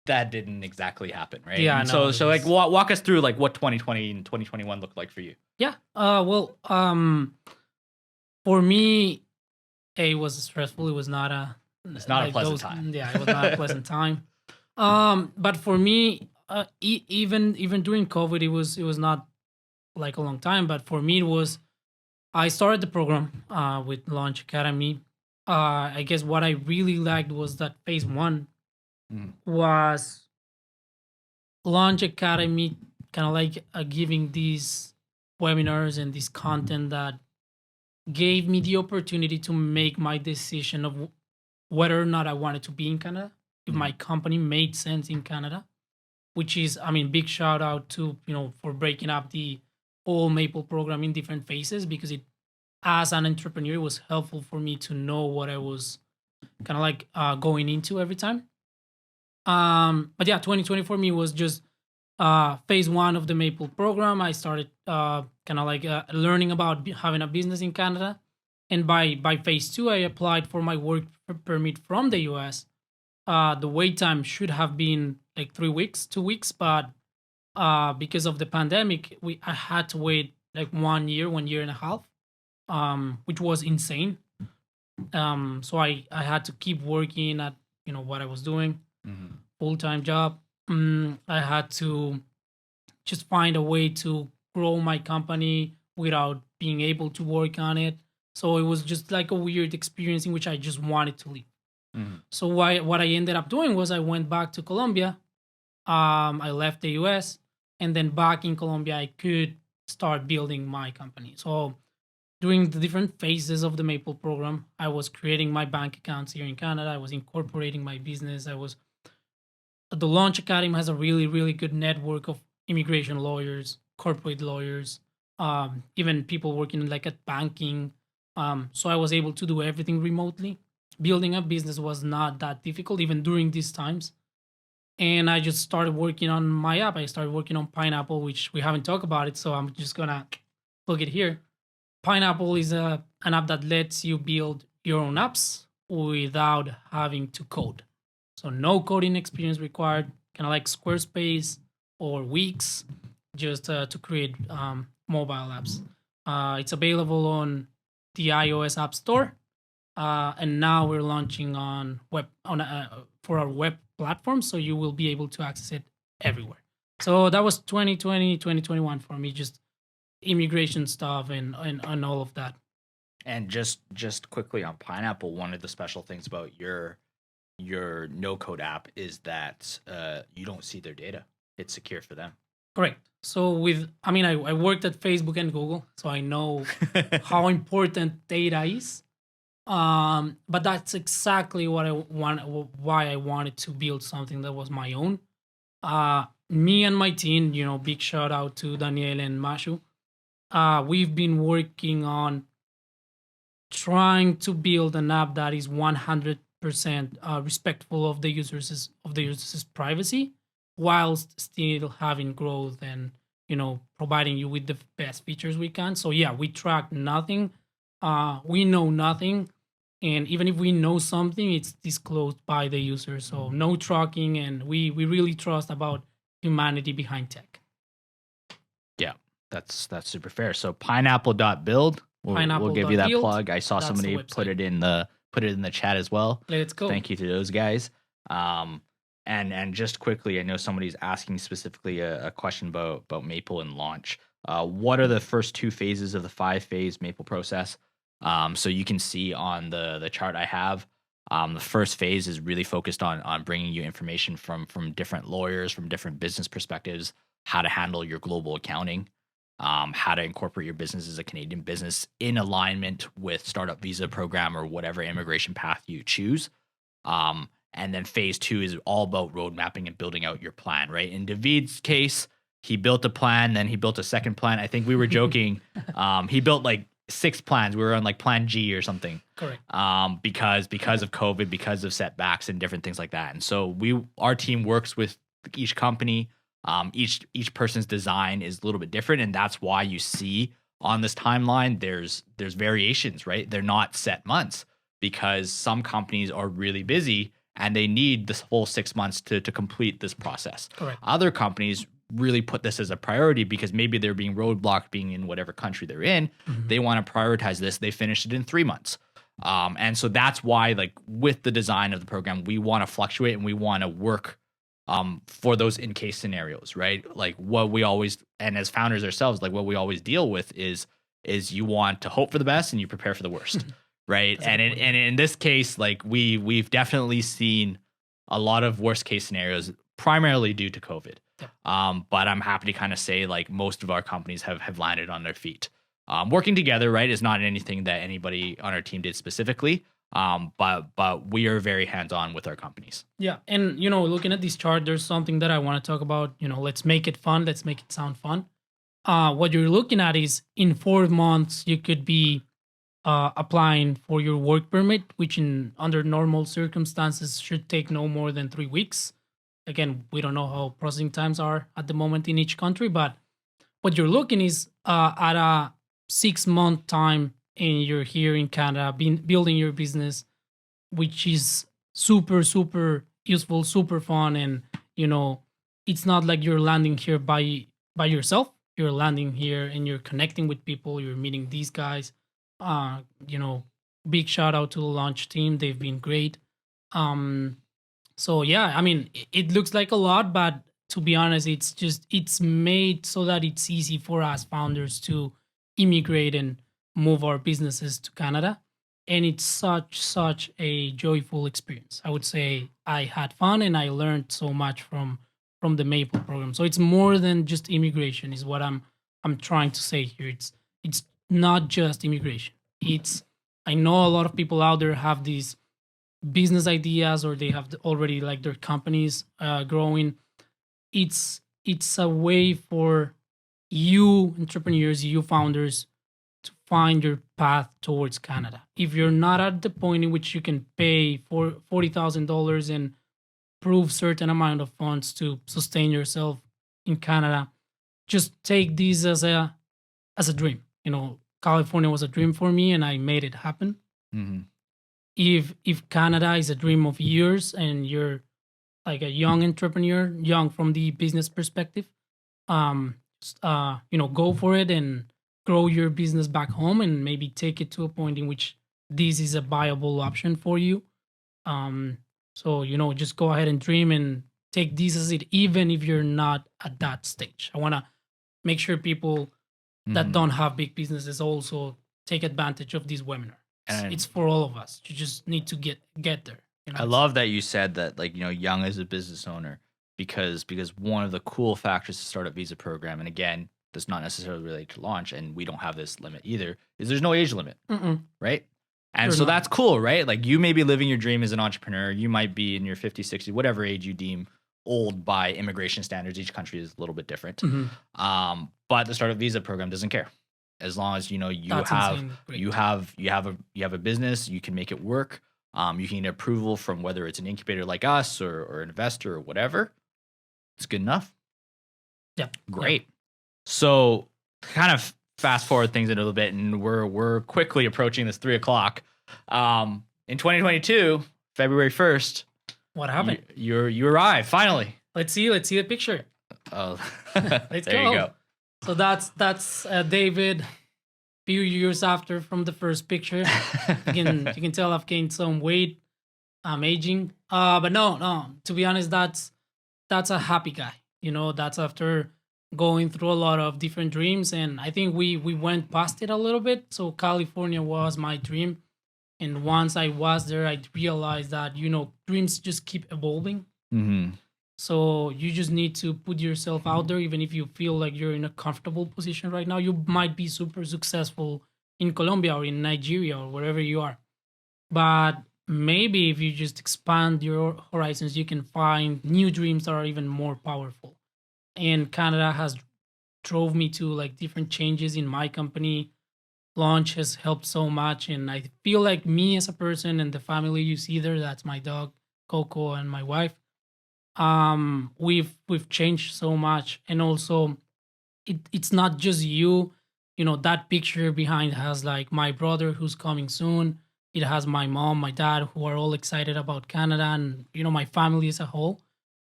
[SPEAKER 1] That didn't exactly happen, right?
[SPEAKER 2] Yeah,
[SPEAKER 1] no. So like walk us through like what 2020 and 2021 looked like for you.
[SPEAKER 2] Yeah. For me, it was stressful. It was not a
[SPEAKER 1] pleasant time.
[SPEAKER 2] Yeah, it was not a pleasant time. But for me, even during COVID, it was not like a long time. But for me, it was. I started the program with Launch Academy. I guess what I really liked was that phase 1 was Launch Academy, kind of like giving these webinars and this content that gave me the opportunity to make my decision of whether or not I wanted to be in Canada, if my company made sense in Canada, which is, big shout out to, for breaking up the whole Maple program in different phases, because it, as an entrepreneur, it was helpful for me to know what I was kind of like going into every time. But yeah, 2020 for me was just phase 1 of the Maple program. I started kind of like learning about having a business in Canada. And by phase 2, I applied for my work permit from the US. The wait time should have been like 2 weeks, but because of the pandemic, I had to wait like 1 year and a half, which was insane. So I had to keep working at what I was doing. Full-time job. I had to just find a way to grow my company without being able to work on it. So it was just like a weird experience in which I just wanted to leave. So what I ended up doing was I went back to Colombia. I left the US, and then back in Colombia, I could start building my company. So during the different phases of the Maple program, I was creating my bank accounts here in Canada. I was incorporating my business. The Launch Academy has a really, really good network of immigration lawyers, corporate lawyers, even people working like at banking. So I was able to do everything remotely. Building a business was not that difficult, even during these times. And I just started working on my app. I started working on Pineapple, which we haven't talked about it, so I'm just gonna plug it here. Pineapple is an app that lets you build your own apps without having to code. So no coding experience required, kind of like Squarespace or Wix, just to create mobile apps. It's available on the iOS App Store, and now we're launching on for our web platform, so you will be able to access it everywhere. So that was 2020, 2021 for me, just immigration stuff and all of that.
[SPEAKER 1] And just quickly on Pineapple, one of the special things about your no code app is that you don't see their data. It's secure for them.
[SPEAKER 2] Correct. So I worked at Facebook and Google, so I know how important data is. But that's exactly what why I wanted to build something that was my own. Me and my team, big shout out to Daniel and Mashu. We've been working on trying to build an app that is 100% respectful of the users' privacy, whilst still having growth and providing you with the best features we can. So yeah, we track nothing. We know nothing. And even if we know something, it's disclosed by the user. So no tracking, and we really trust about humanity behind tech.
[SPEAKER 1] Yeah, that's super fair. So pineapple.build. We'll give you that plug. I saw somebody put it in the chat as well.
[SPEAKER 2] Let's go.
[SPEAKER 1] Thank you to those guys. And just quickly, I know somebody's asking specifically a question about Maple and launch. What are the first 2 phases of the 5-phase Maple process? So you can see on the chart I have, the first phase is really focused on bringing you information from different lawyers, from different business perspectives, how to handle your global accounting, how to incorporate your business as a Canadian business in alignment with startup visa program or whatever immigration path you choose. And then phase 2 is all about road mapping and building out your plan, right? In David's case, he built a plan, then he built a second plan. I think we were joking. He built like 6 plans. We were on like plan G or something.
[SPEAKER 2] Correct.
[SPEAKER 1] Because of COVID, because of setbacks and different things like that. And so our team works with each company. Each person's design is a little bit different, and that's why you see on this timeline there's variations, right? They're not set months because some companies are really busy and they need this whole 6 months to complete this process.
[SPEAKER 2] Correct.
[SPEAKER 1] Other companies really put this as a priority because maybe they're being roadblocked being in whatever country they're in. Mm-hmm. They want to prioritize this. They finished it in 3 months. And so that's why, like, with the design of the program, we want to fluctuate and we want to work for those in case scenarios, right? Like what we always, and as founders ourselves, like what we always deal with is you want to hope for the best and you prepare for the worst, right? And in this case, like we've definitely seen a lot of worst case scenarios, primarily due to COVID. But I'm happy to kind of say like most of our companies have landed on their feet. Working together, right, is not anything that anybody on our team did specifically. But we are very hands-on with our companies.
[SPEAKER 2] Yeah. And, looking at this chart, there's something that I want to talk about. Let's make it fun. Let's make it sound fun. What you're looking at is in 4 months, you could be applying for your work permit, which under normal circumstances should take no more than 3 weeks. Again, we don't know how processing times are at the moment in each country, but what you're looking is at a 6-month time, and you're here in Canada building your business, which is super, super useful, super fun. And, it's not like you're landing here by yourself. You're landing here and you're connecting with people. You're meeting these guys. Big shout out to the launch team. They've been great. So yeah, I mean, it looks like a lot, but to be honest, it's made so that it's easy for us founders to immigrate and move our businesses to Canada. And it's such a joyful experience. I would say I had fun and I learned so much from the Maple program. So it's more than just immigration is what I'm trying to say here. It's not just immigration. It's I know a lot of people out there have these business ideas, or they have already like their companies growing. It's a way for you entrepreneurs, you founders, to find your path towards Canada. If you're not at the point in which you can pay for $40,000 and prove certain amount of funds to sustain yourself in Canada, just take this as a dream. California was a dream for me, and I made it happen.
[SPEAKER 1] Mm-hmm.
[SPEAKER 2] If Canada is a dream of yours, and you're like a young entrepreneur, young from the business perspective, go for it and grow your business back home, and maybe take it to a point in which this is a viable option for you. So just go ahead and dream and take this as it, even if you're not at that stage. I want to make sure people that don't have big businesses also take advantage of this webinar. It's for all of us. You just need to get there.
[SPEAKER 1] I love that you said that, like, young as a business owner, because one of the cool factors to start a visa program, and again, that's not necessarily related to launch, and we don't have this limit either, is there's no age limit, right? And so that's cool, right? Like, you may be living your dream as an entrepreneur. You might be in your 50, 60, whatever age you deem old by immigration standards. Each country is a little bit different. But the startup visa program doesn't care. As long as you have a business, you can make it work. You can get approval from whether it's an incubator like us or an investor or whatever. It's good enough.
[SPEAKER 2] Yeah.
[SPEAKER 1] Great. Yeah. So kind of fast forward things a little bit, and we're quickly approaching this 3:00. In 2022, February 1st.
[SPEAKER 2] What happened?
[SPEAKER 1] You arrived finally.
[SPEAKER 2] Let's see the picture.
[SPEAKER 1] Oh,
[SPEAKER 2] let's
[SPEAKER 1] there
[SPEAKER 2] go.
[SPEAKER 1] You go.
[SPEAKER 2] So that's David. Few years after from the first picture, you can tell I've gained some weight. I'm aging. But no. To be honest, that's a happy guy. That's after going through a lot of different dreams, and I think we went past it a little bit. So California was my dream, and once I was there, I realized that dreams just keep evolving. So you just need to put yourself out there, even if you feel like you're in a comfortable position right now. You might be super successful in Colombia or in Nigeria or wherever you are, but maybe if you just expand your horizons, you can find new dreams that are even more powerful. And Canada has drove me to like different changes in my company. Launch has helped so much, and I feel like me as a person and the family you see there, that's my dog Coco and my wife, we've changed so much. And also it's not just you. That picture behind has like my brother who's coming soon. It has my mom, my dad, who are all excited about Canada, and my family as a whole,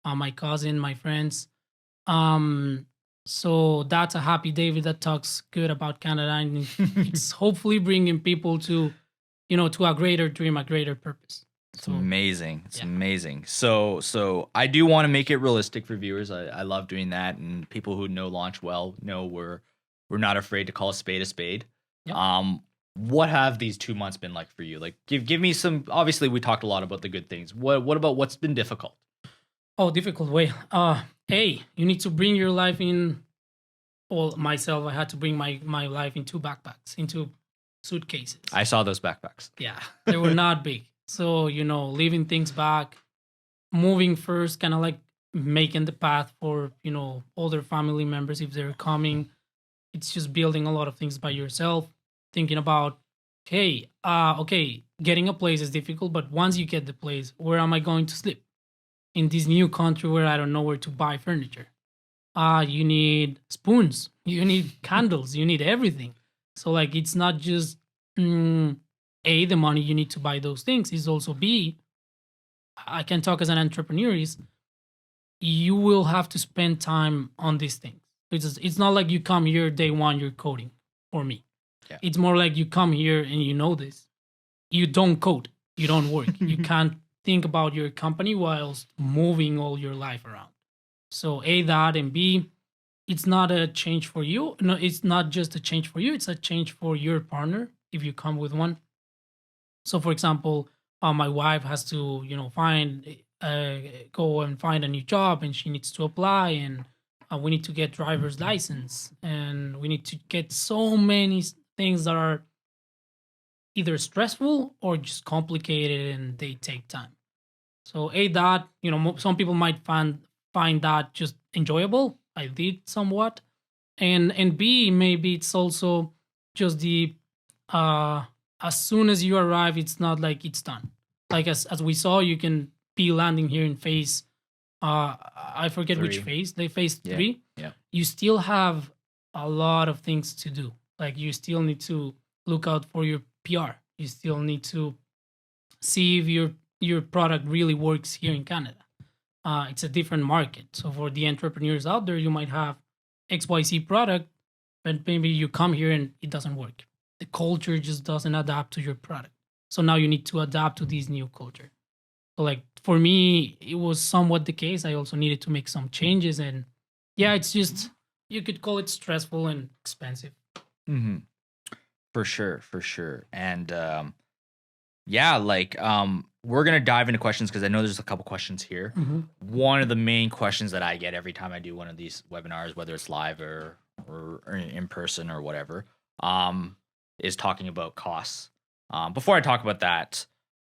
[SPEAKER 2] my cousin, my friends. So that's a happy David that talks good about Canada, and it's hopefully bringing people to a greater dream, a greater purpose.
[SPEAKER 1] It's amazing. It's amazing. So I do want to make it realistic for viewers. I love doing that, and people who know launch well know we're not afraid to call a spade a spade. Yep. What have these 2 months been like for you? Like, give me some. Obviously, we talked a lot about the good things. What about what's been difficult?
[SPEAKER 2] Oh, difficult way. Hey, you need to bring your life in. Well, myself, I had to bring my life in 2 backpacks, into suitcases.
[SPEAKER 1] I saw those backpacks.
[SPEAKER 2] Yeah, they were not big. So, leaving things back, moving first, kind of like making the path for, older family members if they're coming. It's just building a lot of things by yourself, thinking about, hey, getting a place is difficult, but once you get the place, where am I going to sleep? In this new country where I don't know where to buy furniture. You need spoons, you need candles, you need everything. So like, it's not just A, the money you need to buy those things. It's also B, I can talk as an entrepreneur, is you will have to spend time on these things. It's not like you come here day one, you're coding for me. Yeah. It's more like you come here and you know this. You don't code, you don't work. You can't think about your company whilst moving all your life around. So A, that, and B, it's not a change for you. No, it's not just a change for you. It's a change for your partner if you come with one. So for example, my wife has to, go and find a new job, and she needs to apply, and we need to get driver's license, and we need to get so many things that are either stressful or just complicated and they take time. So A, that, some people might find that just enjoyable. I did somewhat. And B, maybe it's also just the as soon as you arrive, it's not like it's done. Like as we saw, you can be landing here in phase I forget which
[SPEAKER 1] 3.
[SPEAKER 2] phase. They phase
[SPEAKER 1] Yeah.
[SPEAKER 2] 3.
[SPEAKER 1] Yeah.
[SPEAKER 2] You still have a lot of things to do. Like you still need to look out for your PR. You still need to see if your product really works here in Canada. It's a different market. So for the entrepreneurs out there, you might have XYZ product, but maybe you come here and it doesn't work. The culture just doesn't adapt to your product. So now you need to adapt to this new culture. So like for me, it was somewhat the case. I also needed to make some changes, and yeah, it's just you could call it stressful and expensive.
[SPEAKER 1] Mm-hmm. For sure. And we're gonna dive into questions because I know there's a couple questions here.
[SPEAKER 2] Mm-hmm.
[SPEAKER 1] One of the main questions that I get every time I do one of these webinars, whether it's live or in person or whatever, is talking about costs. Before I talk about that,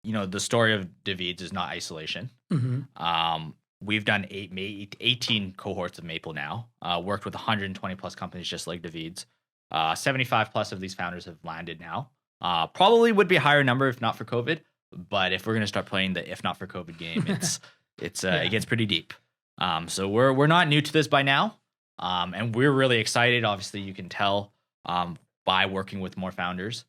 [SPEAKER 1] the story of David's is not isolation.
[SPEAKER 2] Mm-hmm.
[SPEAKER 1] We've done 18 cohorts of Maple now, worked with 120 plus companies just like David's. 75 plus of these founders have landed now. Probably would be a higher number if not for COVID. But if we're going to start playing the if not for COVID game, it gets pretty deep. So we're not new to this by now. And we're really excited. Obviously, you can tell by working with more founders.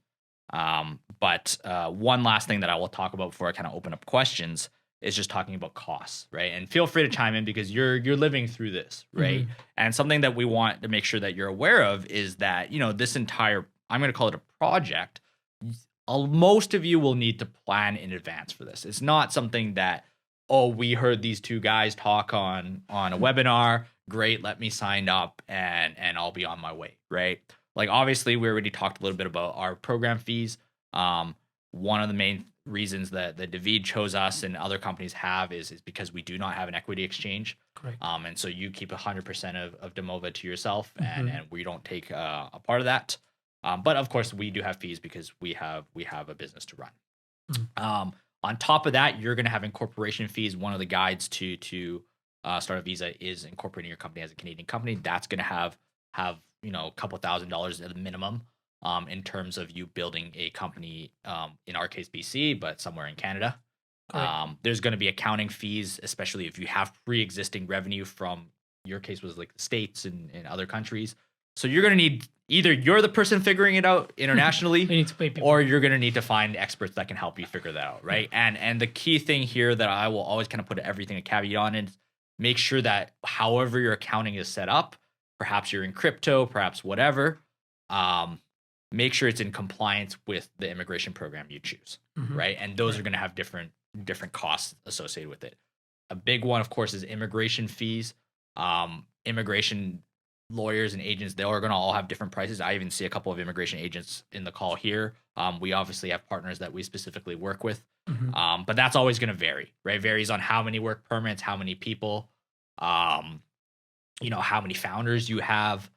[SPEAKER 1] But one last thing that I will talk about before I kind of open up questions is just talking about costs, right? And feel free to chime in because you're living through this, right?
[SPEAKER 2] Mm-hmm.
[SPEAKER 1] And something that we want to make sure that you're aware of is that, this entire, I'm going to call it a project, most of you will need to plan in advance for this. It's not something that, we heard these two guys talk on a webinar. Great, let me sign up and I'll be on my way, right? Like obviously we already talked a little bit about our program fees. One of the main reasons that David chose us and other companies have is because we do not have an equity exchange.
[SPEAKER 2] Correct.
[SPEAKER 1] And so you keep 100% of Demova to yourself,
[SPEAKER 2] Mm-hmm.
[SPEAKER 1] and we don't take a part of that. But of course, we do have fees because we have a business to run.
[SPEAKER 2] Mm-hmm.
[SPEAKER 1] On top of that, you're going to have incorporation fees. One of the guides to start a visa is incorporating your company as a Canadian company. That's going to have a couple $1,000s at a minimum in terms of you building a company. In our case, BC, but somewhere in Canada. There's going to be accounting fees, especially if you have pre-existing revenue from your case was like the States and other countries. So you're going to need either you're the person figuring it out internationally,
[SPEAKER 2] We need to pay people.
[SPEAKER 1] or you're going to need to find experts that can help you figure that out, right? And the key thing here that I will always kind of put everything a caveat on is make sure that however your accounting is set up, perhaps you're in crypto, perhaps whatever, make sure it's in compliance with the immigration program you choose,
[SPEAKER 2] Mm-hmm.
[SPEAKER 1] right? And those are going to have different costs associated with it. A big one, of course, is immigration fees. Immigration lawyers and agents, they are going to all have different prices. I even see a couple of immigration agents in the call here. We obviously have partners that we specifically work with,
[SPEAKER 2] Mm-hmm.
[SPEAKER 1] but that's always going to vary, right? Varies on how many work permits, how many people, how many founders you have.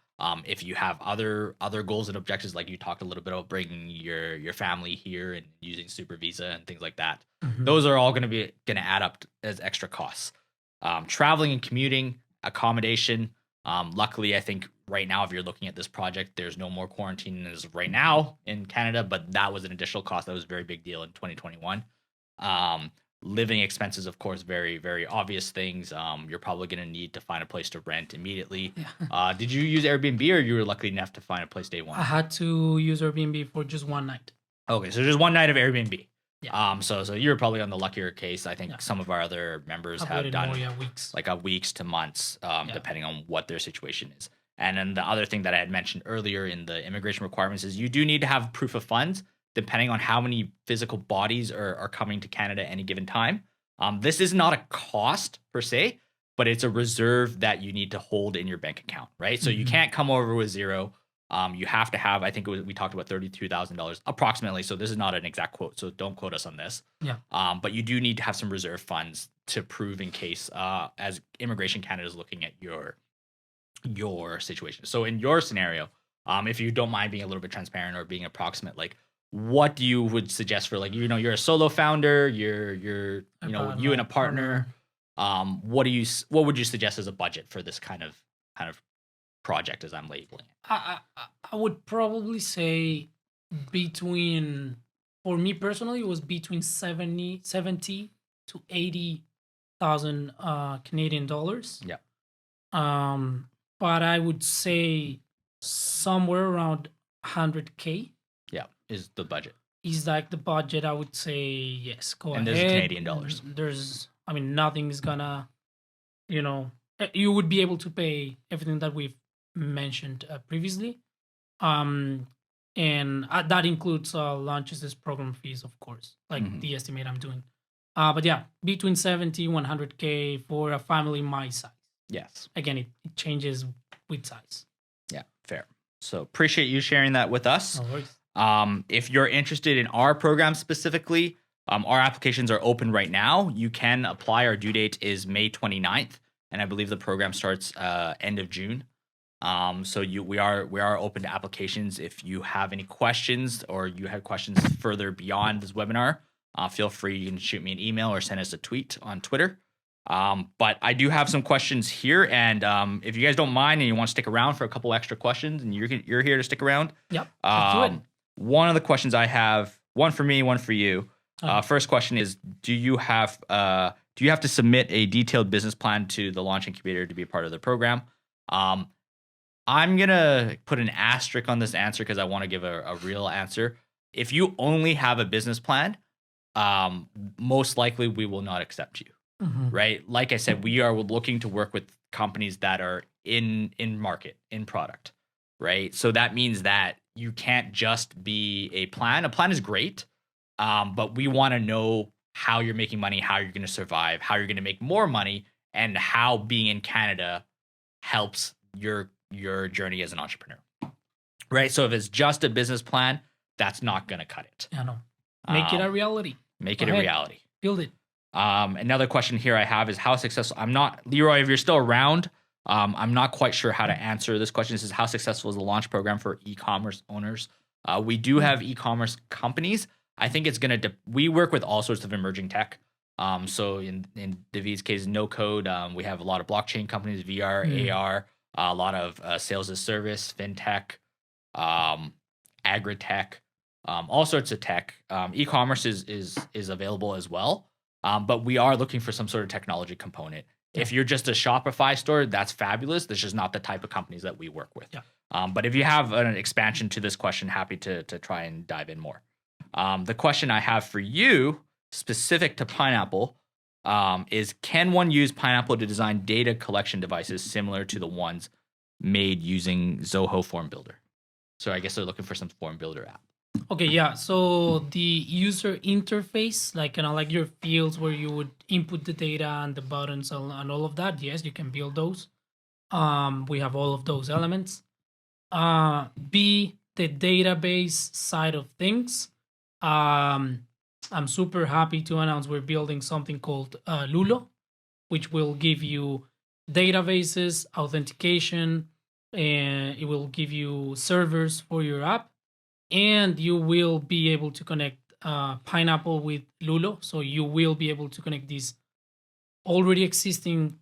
[SPEAKER 1] If you have other goals and objectives, like you talked a little bit about bringing your family here and using super visa and things like that,
[SPEAKER 2] Mm-hmm.
[SPEAKER 1] those are all going to add up as extra costs. Traveling and commuting, accommodation. Luckily, I think right now, if you're looking at this project, there's no more quarantine as of right now in Canada, but that was an additional cost. That was a very big deal in 2021. Living expenses, of course, very, very obvious things. You're probably going to need to find a place to rent immediately.
[SPEAKER 2] Yeah.
[SPEAKER 1] Did you use Airbnb, or you were lucky enough to find a place day one?
[SPEAKER 2] I had to use Airbnb for just one night.
[SPEAKER 1] Okay, so just one night of Airbnb.
[SPEAKER 2] Yeah.
[SPEAKER 1] So you're probably on the luckier case. I think
[SPEAKER 2] Yeah.
[SPEAKER 1] some of our other members
[SPEAKER 2] I've
[SPEAKER 1] have
[SPEAKER 2] waited
[SPEAKER 1] done
[SPEAKER 2] more, weeks.
[SPEAKER 1] like weeks to months, depending on what their situation is. And then the other thing that I had mentioned earlier in the immigration requirements is you do need to have proof of funds, depending on how many physical bodies are coming to Canada at any given time. This is not a cost per se, but it's a reserve that you need to hold in your bank account, right? So you
[SPEAKER 2] Mhm.
[SPEAKER 1] can't come over with zero. You have to have, I think we talked about $32,000 approximately. So this is not an exact quote, so don't quote us on this.
[SPEAKER 2] Yeah.
[SPEAKER 1] But you do need to have some reserve funds to prove in case, as Immigration Canada is looking at your situation. So in your scenario, if you don't mind being a little bit transparent or being approximate, like what do you would suggest for like, you're a solo founder, you're you and a partner. What would you suggest as a budget for this kind of project as I'm labeling it?
[SPEAKER 2] I would probably say for me personally, it was between 70 to 80,000 Canadian dollars.
[SPEAKER 1] Yeah.
[SPEAKER 2] But I would say somewhere around 100K.
[SPEAKER 1] Yeah, is the budget.
[SPEAKER 2] Is like the budget. I would say yes. Go ahead.
[SPEAKER 1] And there's Canadian dollars.
[SPEAKER 2] Nothing is gonna, you would be able to pay everything that we've mentioned previously. And that includes launches program fees, of course, like the estimate I'm doing. But yeah, between 70, 100K for a family my size.
[SPEAKER 1] Yes.
[SPEAKER 2] Again, it changes with size.
[SPEAKER 1] Yeah, fair. So appreciate you sharing that with us.
[SPEAKER 2] No worries.
[SPEAKER 1] If you're interested in our program specifically, our applications are open right now. You can apply. Our due date is May 29th, and I believe the program starts end of June. So we are open to applications. If you have any questions or you have questions further beyond this webinar, feel free. You can shoot me an email or send us a tweet on Twitter. But I do have some questions here, and if you guys don't mind and you want to stick around for a couple extra questions, and you're here to stick around.
[SPEAKER 2] Yep. Let's do it.
[SPEAKER 1] One of the questions I have, one for me, one for you. First question is: Do you have to submit a detailed business plan to the launch incubator to be a part of the program? I'm gonna put an asterisk on this answer because I want to give a real answer. If you only have a business plan, most likely we will not accept you. Right? Like I said, we are looking to work with companies that are in market, in product, right? So that means that you can't just be a plan. A plan is great, but we want to know how you're making money, how you're going to survive, how you're going to make more money, and how being in Canada helps your journey as an entrepreneur, right? So if it's just a business plan, that's not going to cut it.
[SPEAKER 2] I know. Make it a reality.
[SPEAKER 1] Make it a reality.
[SPEAKER 2] Build it.
[SPEAKER 1] Another question here I have is how successful. I'm not, Leroy, if you're still around, I'm not quite sure how to answer this question. This is how successful is the launch program for e-commerce owners? We do have e-commerce companies. I think it's going to, we work with all sorts of emerging tech. So in David's case, no code, we have a lot of blockchain companies, VR, AR, a lot of sales as service, fintech, agri-tech, all sorts of tech. E-commerce is available as well. But we are looking for some sort of technology component. Yeah. If you're just a Shopify store, that's fabulous. That's just not the type of companies that we work with. Yeah. But if you have an expansion to this question, happy to try and dive in more. The question I have for you, specific to Pineapple, is can one use Pineapple to design data collection devices similar to the ones made using Zoho Form Builder? So I guess they're looking for some Form Builder app.
[SPEAKER 2] Okay, yeah. So the user interface, like like your fields where you would input the data and the buttons and all of that, yes, you can build those. We have all of those elements. B, the database side of things. I'm super happy to announce we're building something called Lulo, which will give you databases, authentication, and it will give you servers for your app. And you will be able to connect Pineapple with Lulo. So you will be able to connect this already existing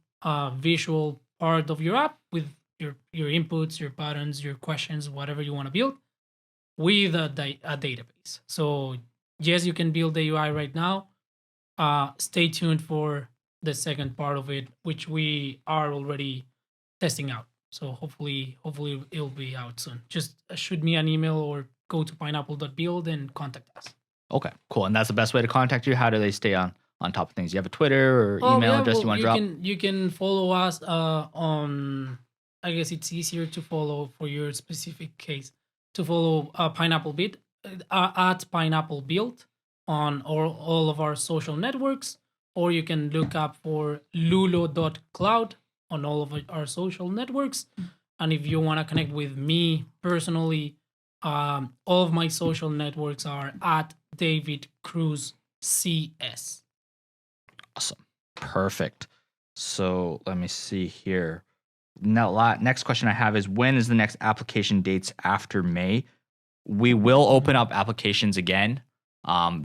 [SPEAKER 2] visual part of your app with your inputs, your buttons, your questions, whatever you want to build with a database. So yes, you can build the UI right now. Stay tuned for the second part of it, which we are already testing out. So hopefully it'll be out soon. Just shoot me an email or go to pineapple.build and contact us.
[SPEAKER 1] Okay, cool. And that's the best way to contact you? How do they stay on top of things? You have a Twitter or email address you want to drop?
[SPEAKER 2] You can follow us on, I guess it's easier to follow for your specific case, to follow Pineapple Build, at Pineapple Build on all of our social networks, or you can look up for lulo.cloud on all of our social networks. And if you want to connect with me personally, all of my social networks are at David Cruz CS.
[SPEAKER 1] Awesome. Perfect. So let me see here. next question I have is, when is the next application dates after May? We will open up applications again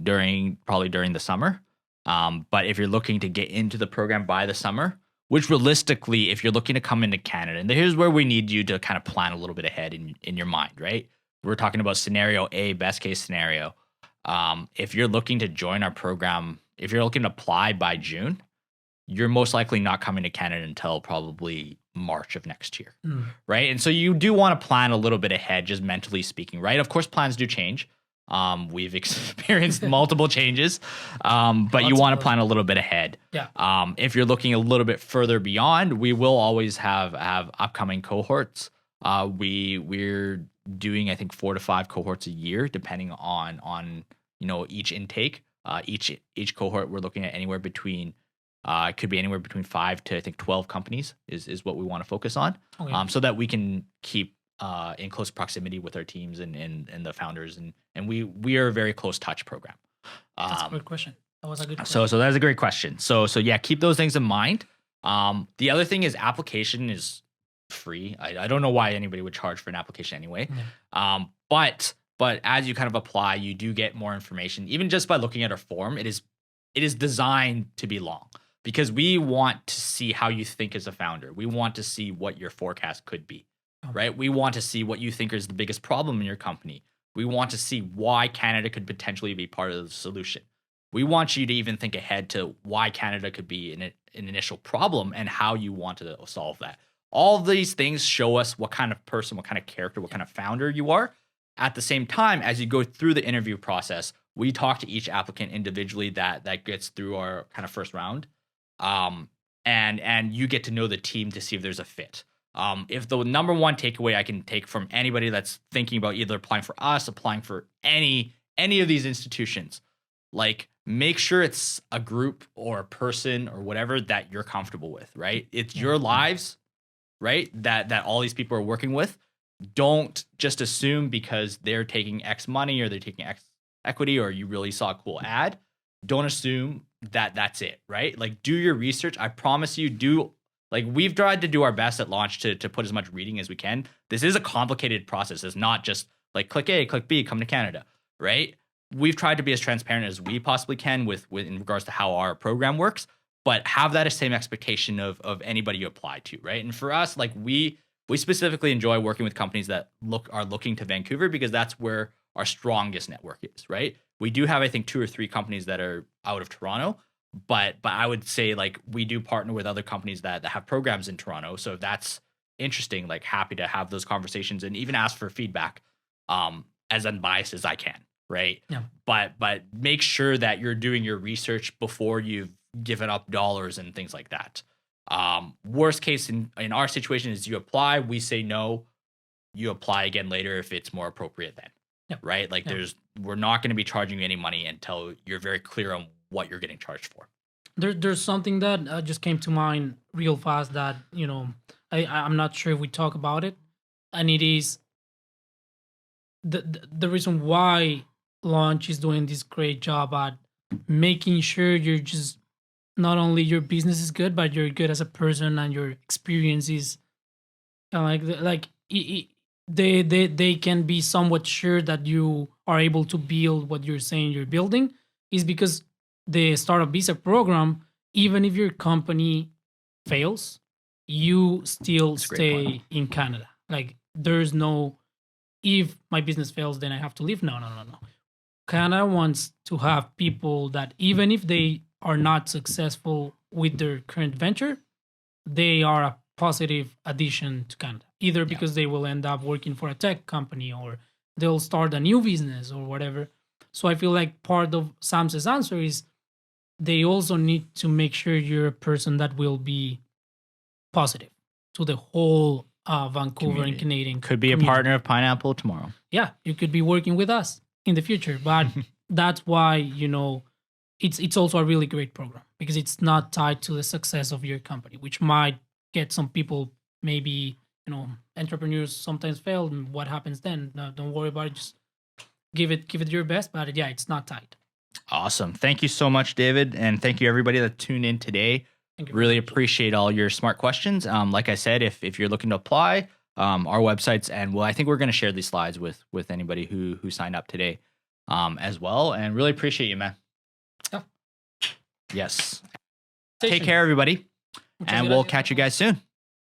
[SPEAKER 1] during the summer. But if you're looking to get into the program by the summer, which realistically, if you're looking to come into Canada, and here's where we need you to kind of plan a little bit ahead in your mind, right? We're talking about scenario A, best case scenario. If you're looking to join our program, if you're looking to apply by June, you're most likely not coming to Canada until probably March of next year, right? And so you do want to plan a little bit ahead, just mentally speaking, right? Of course, plans do change. We've experienced multiple changes, but you want to plan a little bit ahead.
[SPEAKER 2] Yeah.
[SPEAKER 1] If you're looking a little bit further beyond, we will always have upcoming cohorts. We're doing, I think, 4 to 5 cohorts a year, depending on each intake. Each cohort, we're looking at anywhere between it could be anywhere between 5 to, I think, 12 companies is what we want to focus on, so that we can keep in close proximity with our teams and the founders, and we are a very close touch program.
[SPEAKER 2] That's a good question. That was a good question.
[SPEAKER 1] So that's a great question. So yeah, keep those things in mind. The other thing is, application is free. I don't know why anybody would charge for an application anyway.
[SPEAKER 2] Yeah.
[SPEAKER 1] But as you kind of apply, you do get more information. Even just by looking at our form, it is designed to be long, because we want to see how you think as a founder. We want to see what your forecast could be, right? We want to see what you think is the biggest problem in your company. We want to see why Canada could potentially be part of the solution. We want you to even think ahead to why Canada could be an initial problem and how you want to solve that. All of these things show us what kind of person, what kind of character, what kind of founder you are. At the same time, as you go through the interview process, we talk to each applicant individually that gets through our kind of first round. And you get to know the team to see if there's a fit. If the number one takeaway I can take from anybody that's thinking about either applying for us, applying for any of these institutions, like, make sure it's a group or a person or whatever that you're comfortable with, right? It's your lives, right? That all these people are working with. Don't just assume because they're taking X money or they're taking X equity or you really saw a cool ad. Don't assume that that's it, right? Like, do your research. I promise you, we've tried to do our best at launch to put as much reading as we can. This is a complicated process. It's not just like click A, click B, come to Canada, right? We've tried to be as transparent as we possibly can with in regards to how our program works, but have that same expectation of anybody you apply to, right? And for us, like, we specifically enjoy working with companies that are looking to Vancouver, because that's where our strongest network is, right? We do have, I think, 2 or 3 companies that are out of Toronto, but I would say, like, we do partner with other companies that have programs in Toronto. So if that's interesting, like, happy to have those conversations and even ask for feedback as unbiased as I can, right?
[SPEAKER 2] Yeah.
[SPEAKER 1] But make sure that you're doing your research before you've given up dollars and things like that. Worst case in our situation is you apply, we say no, you apply again later if it's more appropriate then.
[SPEAKER 2] Yeah.
[SPEAKER 1] Right? Like, we're not going to be charging you any money until you're very clear on what you're getting charged for.
[SPEAKER 2] There's something that just came to mind real fast that, I'm not sure if we talk about it, and it is the reason why Launch is doing this great job at making sure you're just, not only your business is good, but you're good as a person and your experience is they can be somewhat sure that you are able to build what you're saying you're building, is because the Startup Visa program, even if your company fails, you still stay in Canada. Like, there's no, if my business fails, then I have to leave. No. Canada wants to have people that, even if they are not successful with their current venture, they are a positive addition to Canada, either because they will end up working for a tech company or they'll start a new business or whatever. So I feel like part of Sam's answer is they also need to make sure you're a person that will be positive to the whole Vancouver and Canadian
[SPEAKER 1] could be
[SPEAKER 2] community.
[SPEAKER 1] A partner of Pineapple tomorrow.
[SPEAKER 2] Yeah, you could be working with us in the future, but that's why, it's also a really great program, because it's not tied to the success of your company, which might get some people, maybe, entrepreneurs sometimes fail, and what happens then? No, don't worry about it. Just give it your best, but it's not tied.
[SPEAKER 1] Awesome. Thank you so much, David. And thank you everybody that tuned in today.
[SPEAKER 2] Thank you.
[SPEAKER 1] Really appreciate all your smart questions. Like I said, if you're looking to apply, our websites, and I think we're going to share these slides with anybody who signed up today, as well. And really appreciate you, man.
[SPEAKER 2] Yeah.
[SPEAKER 1] Yes. Take care, everybody, and we'll catch you guys soon.